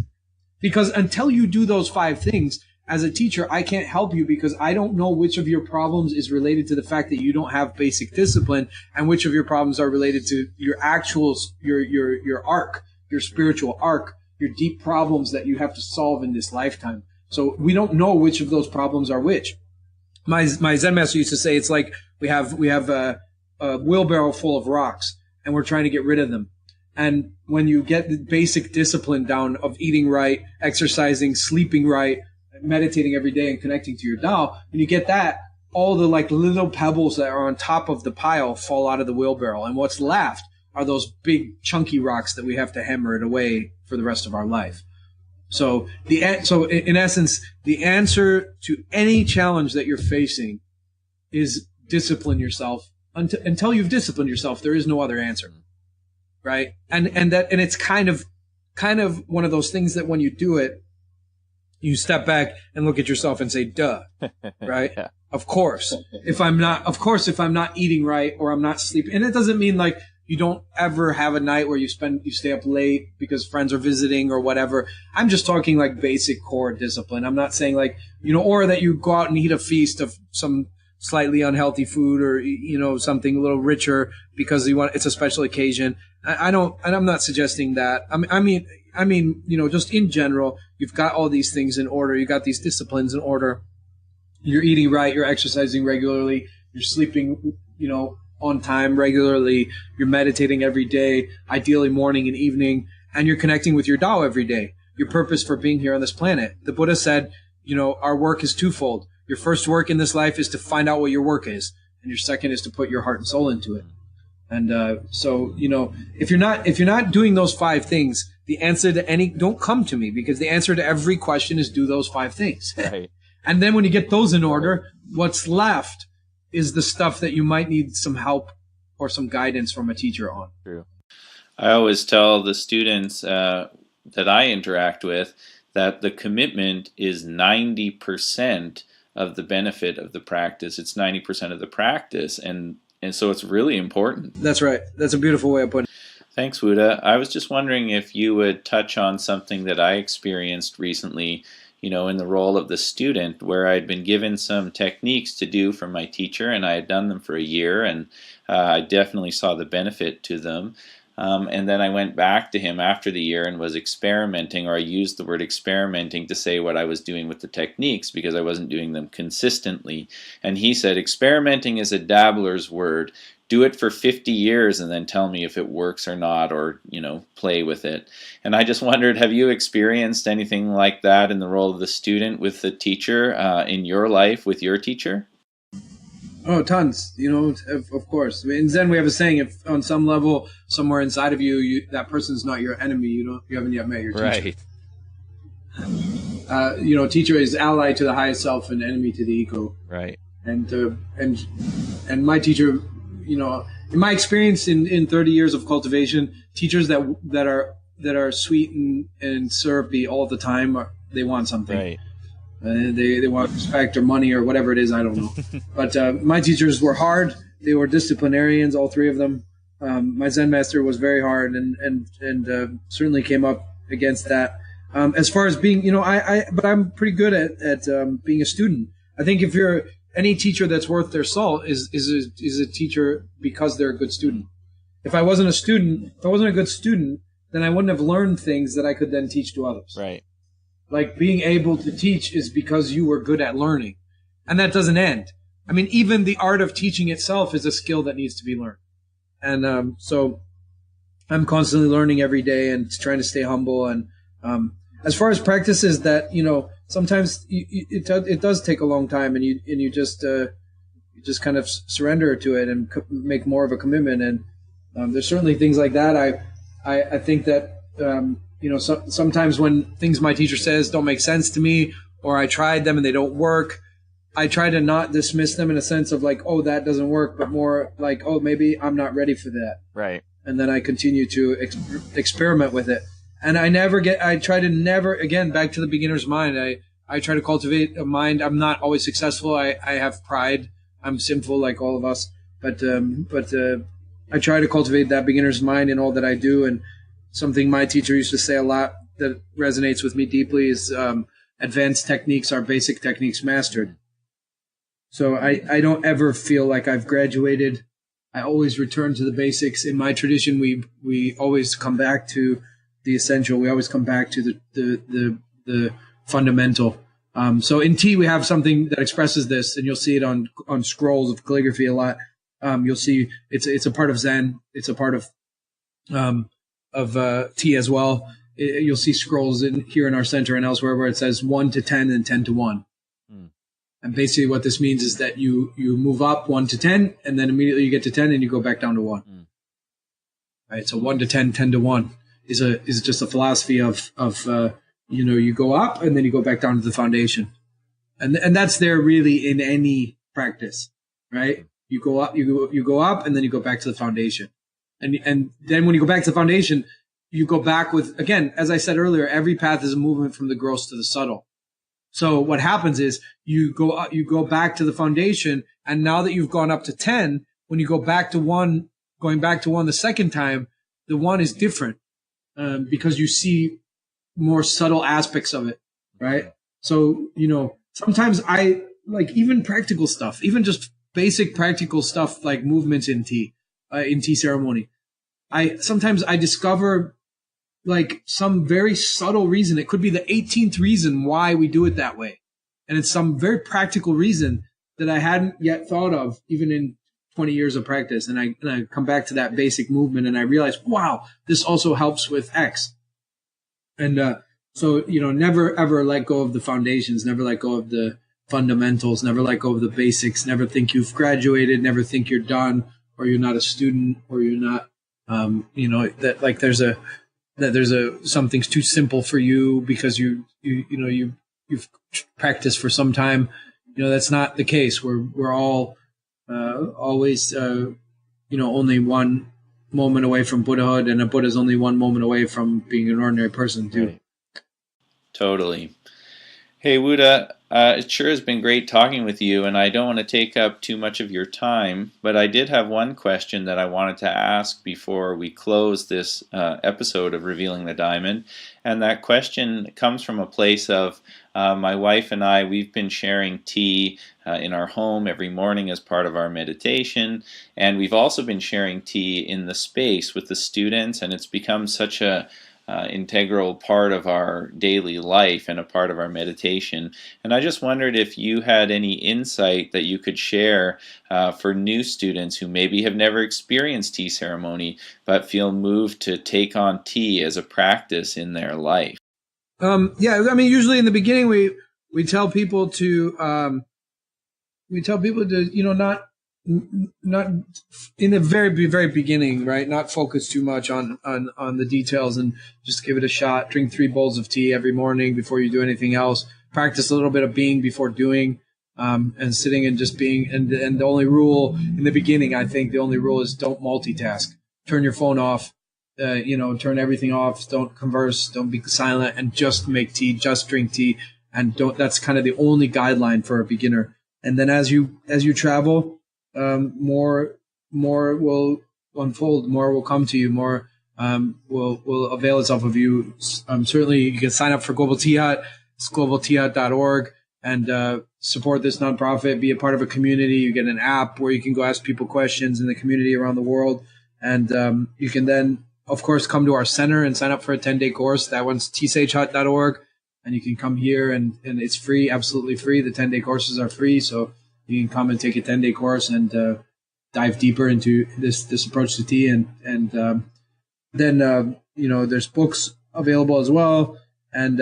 Because until you do those 5 things, as a teacher, I can't help you, because I don't know which of your problems is related to the fact that you don't have basic discipline, and which of your problems are related to your actual, your arc, your spiritual arc, your deep problems that you have to solve in this lifetime. So we don't know which of those problems are which. My Zen master used to say, it's like we have a wheelbarrow full of rocks, and we're trying to get rid of them. And when you get the basic discipline down of eating right, exercising, sleeping right, meditating every day, and connecting to your Tao, when you get that, all the like little pebbles that are on top of the pile fall out of the wheelbarrow, and what's left are those big chunky rocks that we have to hammer it away for the rest of our life. So in essence, the answer to any challenge that you're facing is discipline yourself. Until you've disciplined yourself, there is no other answer, right? And it's kind of one of those things that when you do it, you step back and look at yourself and say, "Duh," right? Yeah. Of course, if I'm not eating right or I'm not sleeping, and it doesn't mean like you don't ever have a night where you stay up late because friends are visiting or whatever. I'm just talking like basic core discipline. I'm not saying like, or that you go out and eat a feast of some slightly unhealthy food or, something a little richer because it's a special occasion. I'm not suggesting that. I mean, just in general, you've got all these things in order. You got these disciplines in order. You're eating right. You're exercising regularly. You're sleeping, on time regularly. You're meditating every day, ideally morning and evening, and you're connecting with your Tao every day. Your purpose for being here on this planet. The Buddha said, our work is twofold. Your first work in this life is to find out what your work is, and your second is to put your heart and soul into it. And so if you're not doing those 5 things, the answer to don't come to me, because the answer to every question is do those 5 things. Right. And then when you get those in order, what's left is the stuff that you might need some help or some guidance from a teacher on. True. I always tell the students that I interact with that the commitment is 90% of the benefit of the practice. It's 90% of the practice, and so it's really important. That's right. That's a beautiful way of putting it. Thanks, Wuda. I was just wondering if you would touch on something that I experienced recently, in the role of the student, where I'd been given some techniques to do from my teacher, and I had done them for a year, and I definitely saw the benefit to them. And then I went back to him after the year and was experimenting, or I used the word experimenting to say what I was doing with the techniques because I wasn't doing them consistently. And he said, experimenting is a dabbler's word. Do it for 50 years and then tell me if it works or not, or, play with it. And I just wondered, have you experienced anything like that in the role of the student with the teacher in your life with your teacher? Oh, tons. Of course. In Zen, we have a saying: if on some level, somewhere inside of you, that person's not your enemy. You haven't yet met your teacher. Right. Teacher is ally to the highest self and enemy to the ego. Right. And my teacher, in my experience in 30 years of cultivation, teachers that are sweet and syrupy all the time, they want something. Right. They want respect or money or whatever it is, I don't know. But my teachers were hard. They were disciplinarians, all 3 of them. My Zen master was very hard and certainly came up against that. As far as being, but I'm pretty good at being a student. I think if you're any teacher that's worth their salt is a teacher because they're a good student. If I wasn't a good student, then I wouldn't have learned things that I could then teach to others. Right. Like being able to teach is because you were good at learning. And that doesn't end. I mean, even the art of teaching itself is a skill that needs to be learned. And so I'm constantly learning every day and trying to stay humble. And as far as practices that, sometimes it does take a long time, and you just kind of surrender to it and make more of a commitment. And there's certainly things like that. I think that sometimes when things my teacher says don't make sense to me, or I tried them and they don't work, I try to not dismiss them in a sense of like, oh, that doesn't work, but more like, oh, maybe I'm not ready for that. Right. And then I continue to experiment with it. And I try to never, again, back to the beginner's mind. I try to cultivate a mind. I'm not always successful. I have pride. I'm sinful like all of us. But I try to cultivate that beginner's mind in all that I do. And something my teacher used to say a lot that resonates with me deeply is advanced techniques are basic techniques mastered. So I don't ever feel like I've graduated. I always return to the basics. In my tradition, we always come back to the essential. We always come back to the fundamental. So in tea, we have something that expresses this, and you'll see it on scrolls of calligraphy a lot. You'll see it's a part of Zen. It's a part of tea as well. You'll see scrolls here in our center and elsewhere where it says 1 to 10 and 10 to 1. And basically what this means is that you move up 1 to 10, and then immediately you get to 10 and you go back down to 1. Right? So 1 to 10, 10 to 1 is just a philosophy of you go up and then you go back down to the foundation. And that's there really in any practice, right? You go up, you go up, and then you go back to the foundation. And then when you go back to the foundation, you go back with, again, as I said earlier, every path is a movement from the gross to the subtle. So what happens is you go back to the foundation, and now that you've gone up to 10, when you go back to 1, going back to 1 the second time, the 1 is different because you see more subtle aspects of it, right? So, sometimes I like even practical stuff, even just basic practical stuff like movements in tea ceremony. Sometimes I discover like some very subtle reason. It could be the 18th reason why we do it that way. And it's some very practical reason that I hadn't yet thought of, even in 20 years of practice. And I come back to that basic movement and I realize, wow, this also helps with X. And so, never ever let go of the foundations, never let go of the fundamentals, never let go of the basics, never think you've graduated, never think you're done, or you're not a student, or you're not, that like there's something's too simple for you because you've practiced for some time. That's not the case. We're all always only one moment away from Buddhahood, and a Buddha's only one moment away from being an ordinary person too. Right. Totally. Hey, Wuda, it sure has been great talking with you, and I don't want to take up too much of your time, but I did have one question that I wanted to ask before we close this episode of Revealing the Diamond, and that question comes from a place of my wife and I, we've been sharing tea in our home every morning as part of our meditation, and we've also been sharing tea in the space with the students, and it's become such a integral part of our daily life and a part of our meditation. And I just wondered if you had any insight that you could share for new students who maybe have never experienced tea ceremony but feel moved to take on tea as a practice in their life. Usually in the beginning we tell people to not in the very beginning, right? Not focus too much on the details and just give it a shot. Drink 3 bowls of tea every morning before you do anything else. Practice a little bit of being before doing, and sitting and just being. And the only rule in the beginning, I think the only rule is don't multitask. Turn your phone off. Turn everything off. Don't converse. Don't be silent, and just make tea. Just drink tea, and don't. That's kind of the only guideline for a beginner. And then as you travel, more will unfold, more will come to you, more will avail itself of you. Certainly you can sign up for Global Tea Hut. It's globalteahut.org, and support this nonprofit, be a part of a community. You get an app where you can go ask people questions in the community around the world. And you can then, of course, come to our center and sign up for a 10-day course. That one's tsagehut.org. And you can come here and it's free, absolutely free. The 10-day courses are free. So you can come and take a 10-day course and dive deeper into this approach to tea. And then there's books available as well. And,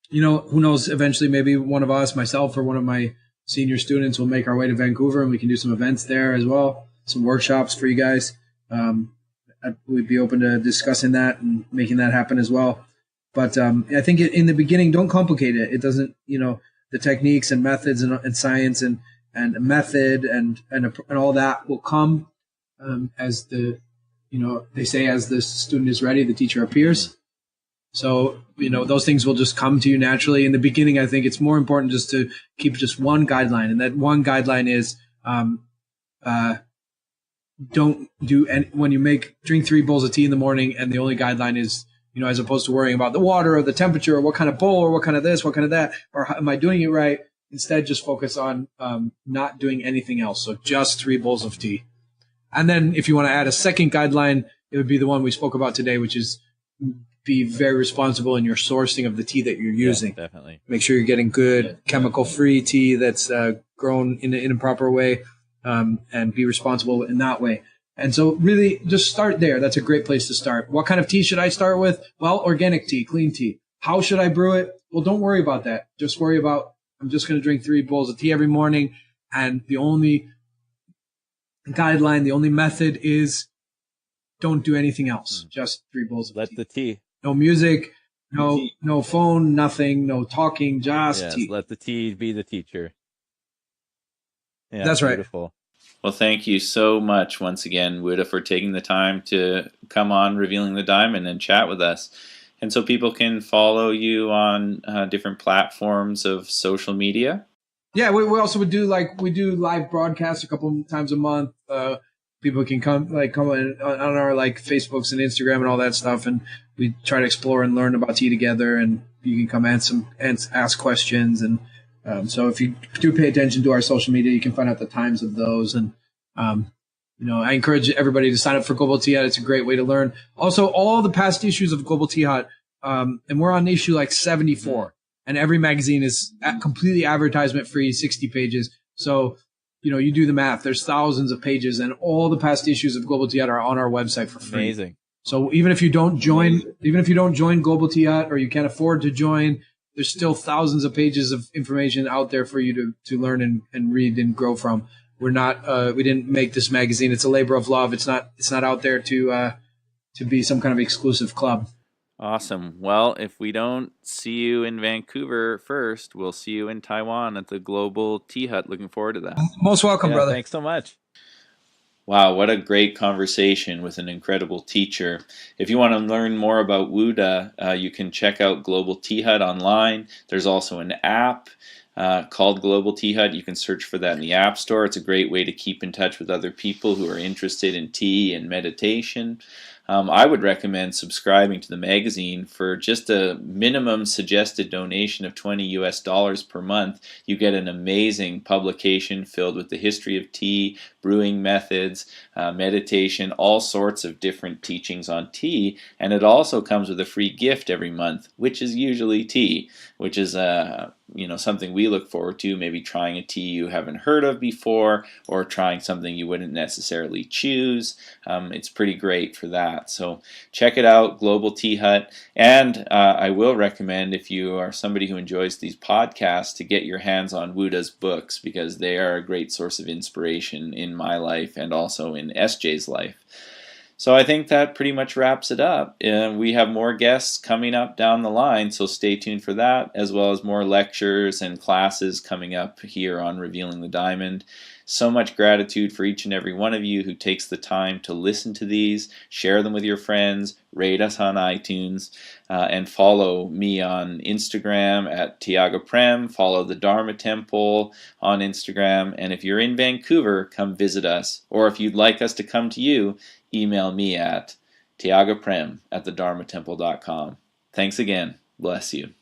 who knows, eventually maybe one of us, myself or one of my senior students will make our way to Vancouver and we can do some events there as well, some workshops for you guys. We'd be open to discussing that and making that happen as well. But I think in the beginning, don't complicate it. It doesn't, the techniques and methods and science and method and all that will come as they say, as the student is ready, the teacher appears. So, those things will just come to you naturally. In the beginning, I think it's more important just to keep just one guideline. And that one guideline is don't do any, when you drink 3 bowls of tea in the morning, and the only guideline is, as opposed to worrying about the water or the temperature or what kind of bowl or what kind of this, what kind of that, or how, am I doing it right? Instead, just focus on not doing anything else. So just 3 bowls of tea. And then if you want to add a second guideline, it would be the one we spoke about today, which is be very responsible in your sourcing of the tea that you're using. Yeah, definitely. Make sure you're getting good chemical-free tea that's grown in a proper way, and be responsible in that way. And so really just start there. That's a great place to start. What kind of tea should I start with? Well, organic tea, clean tea. How should I brew it? Well, don't worry about that. Just worry about, I'm just going to drink 3 bowls of tea every morning. And the only guideline, the only method is don't do anything else. Just 3 bowls of tea. Let the tea. No music, no phone, nothing, no talking, just tea. Let the tea be the teacher. Yeah, that's right. Beautiful. Well, thank you so much once again, Buddha, for taking the time to come on Revealing the Diamond and chat with us. And so people can follow you on different platforms of social media. Yeah, we also would do we do live broadcasts a couple times a month. People can come on our Facebooks and Instagram and all that stuff, and we try to explore and learn about tea together. And you can come ask questions. And so if you do pay attention to our social media, you can find out the times of those. And I encourage everybody to sign up for Global Tea Hut. It's a great way to learn. Also, all the past issues of Global Tea Hut, and we're on issue 74. And every magazine is completely advertisement free, 60 pages. So, you do the math. There's thousands of pages, and all the past issues of Global Tea Hut are on our website for free. Amazing. So even if you don't join Global Tea Hut, or you can't afford to join, there's still thousands of pages of information out there for you to learn and read and grow from. We're not, we didn't make this magazine. It's a labor of love. It's not out there to be some kind of exclusive club. Awesome. Well, if we don't see you in Vancouver first, we'll see you in Taiwan at the Global Tea Hut. Looking forward to that. Most welcome, brother. Thanks so much. Wow, what a great conversation with an incredible teacher. If you want to learn more about Buddha, you can check out Global Tea Hut online. There's also an app called Global Tea Hut. You can search for that in the App Store. It's a great way to keep in touch with other people who are interested in tea and meditation. I would recommend subscribing to the magazine for just a minimum suggested donation of $20 per month. You get an amazing publication filled with the history of tea, brewing methods, meditation, all sorts of different teachings on tea. And it also comes with a free gift every month, which is usually tea, which is something we look forward to, maybe trying a tea you haven't heard of before, or trying something you wouldn't necessarily choose. It's pretty great for that. So check it out, Global Tea Hut. And I will recommend, if you are somebody who enjoys these podcasts, to get your hands on Buddha's books, because they are a great source of inspiration in my life and also in SJ's life. So I think that pretty much wraps it up. We have more guests coming up down the line, so stay tuned for that, as well as more lectures and classes coming up here on Revealing the Diamond. So much gratitude for each and every one of you who takes the time to listen to these, share them with your friends, rate us on iTunes, and follow me on Instagram at Tiaga Prem. Follow the Dharma Temple on Instagram. And if you're in Vancouver, come visit us. Or if you'd like us to come to you, email me at tiagaprem@thedharmatemple.com. Thanks again. Bless you.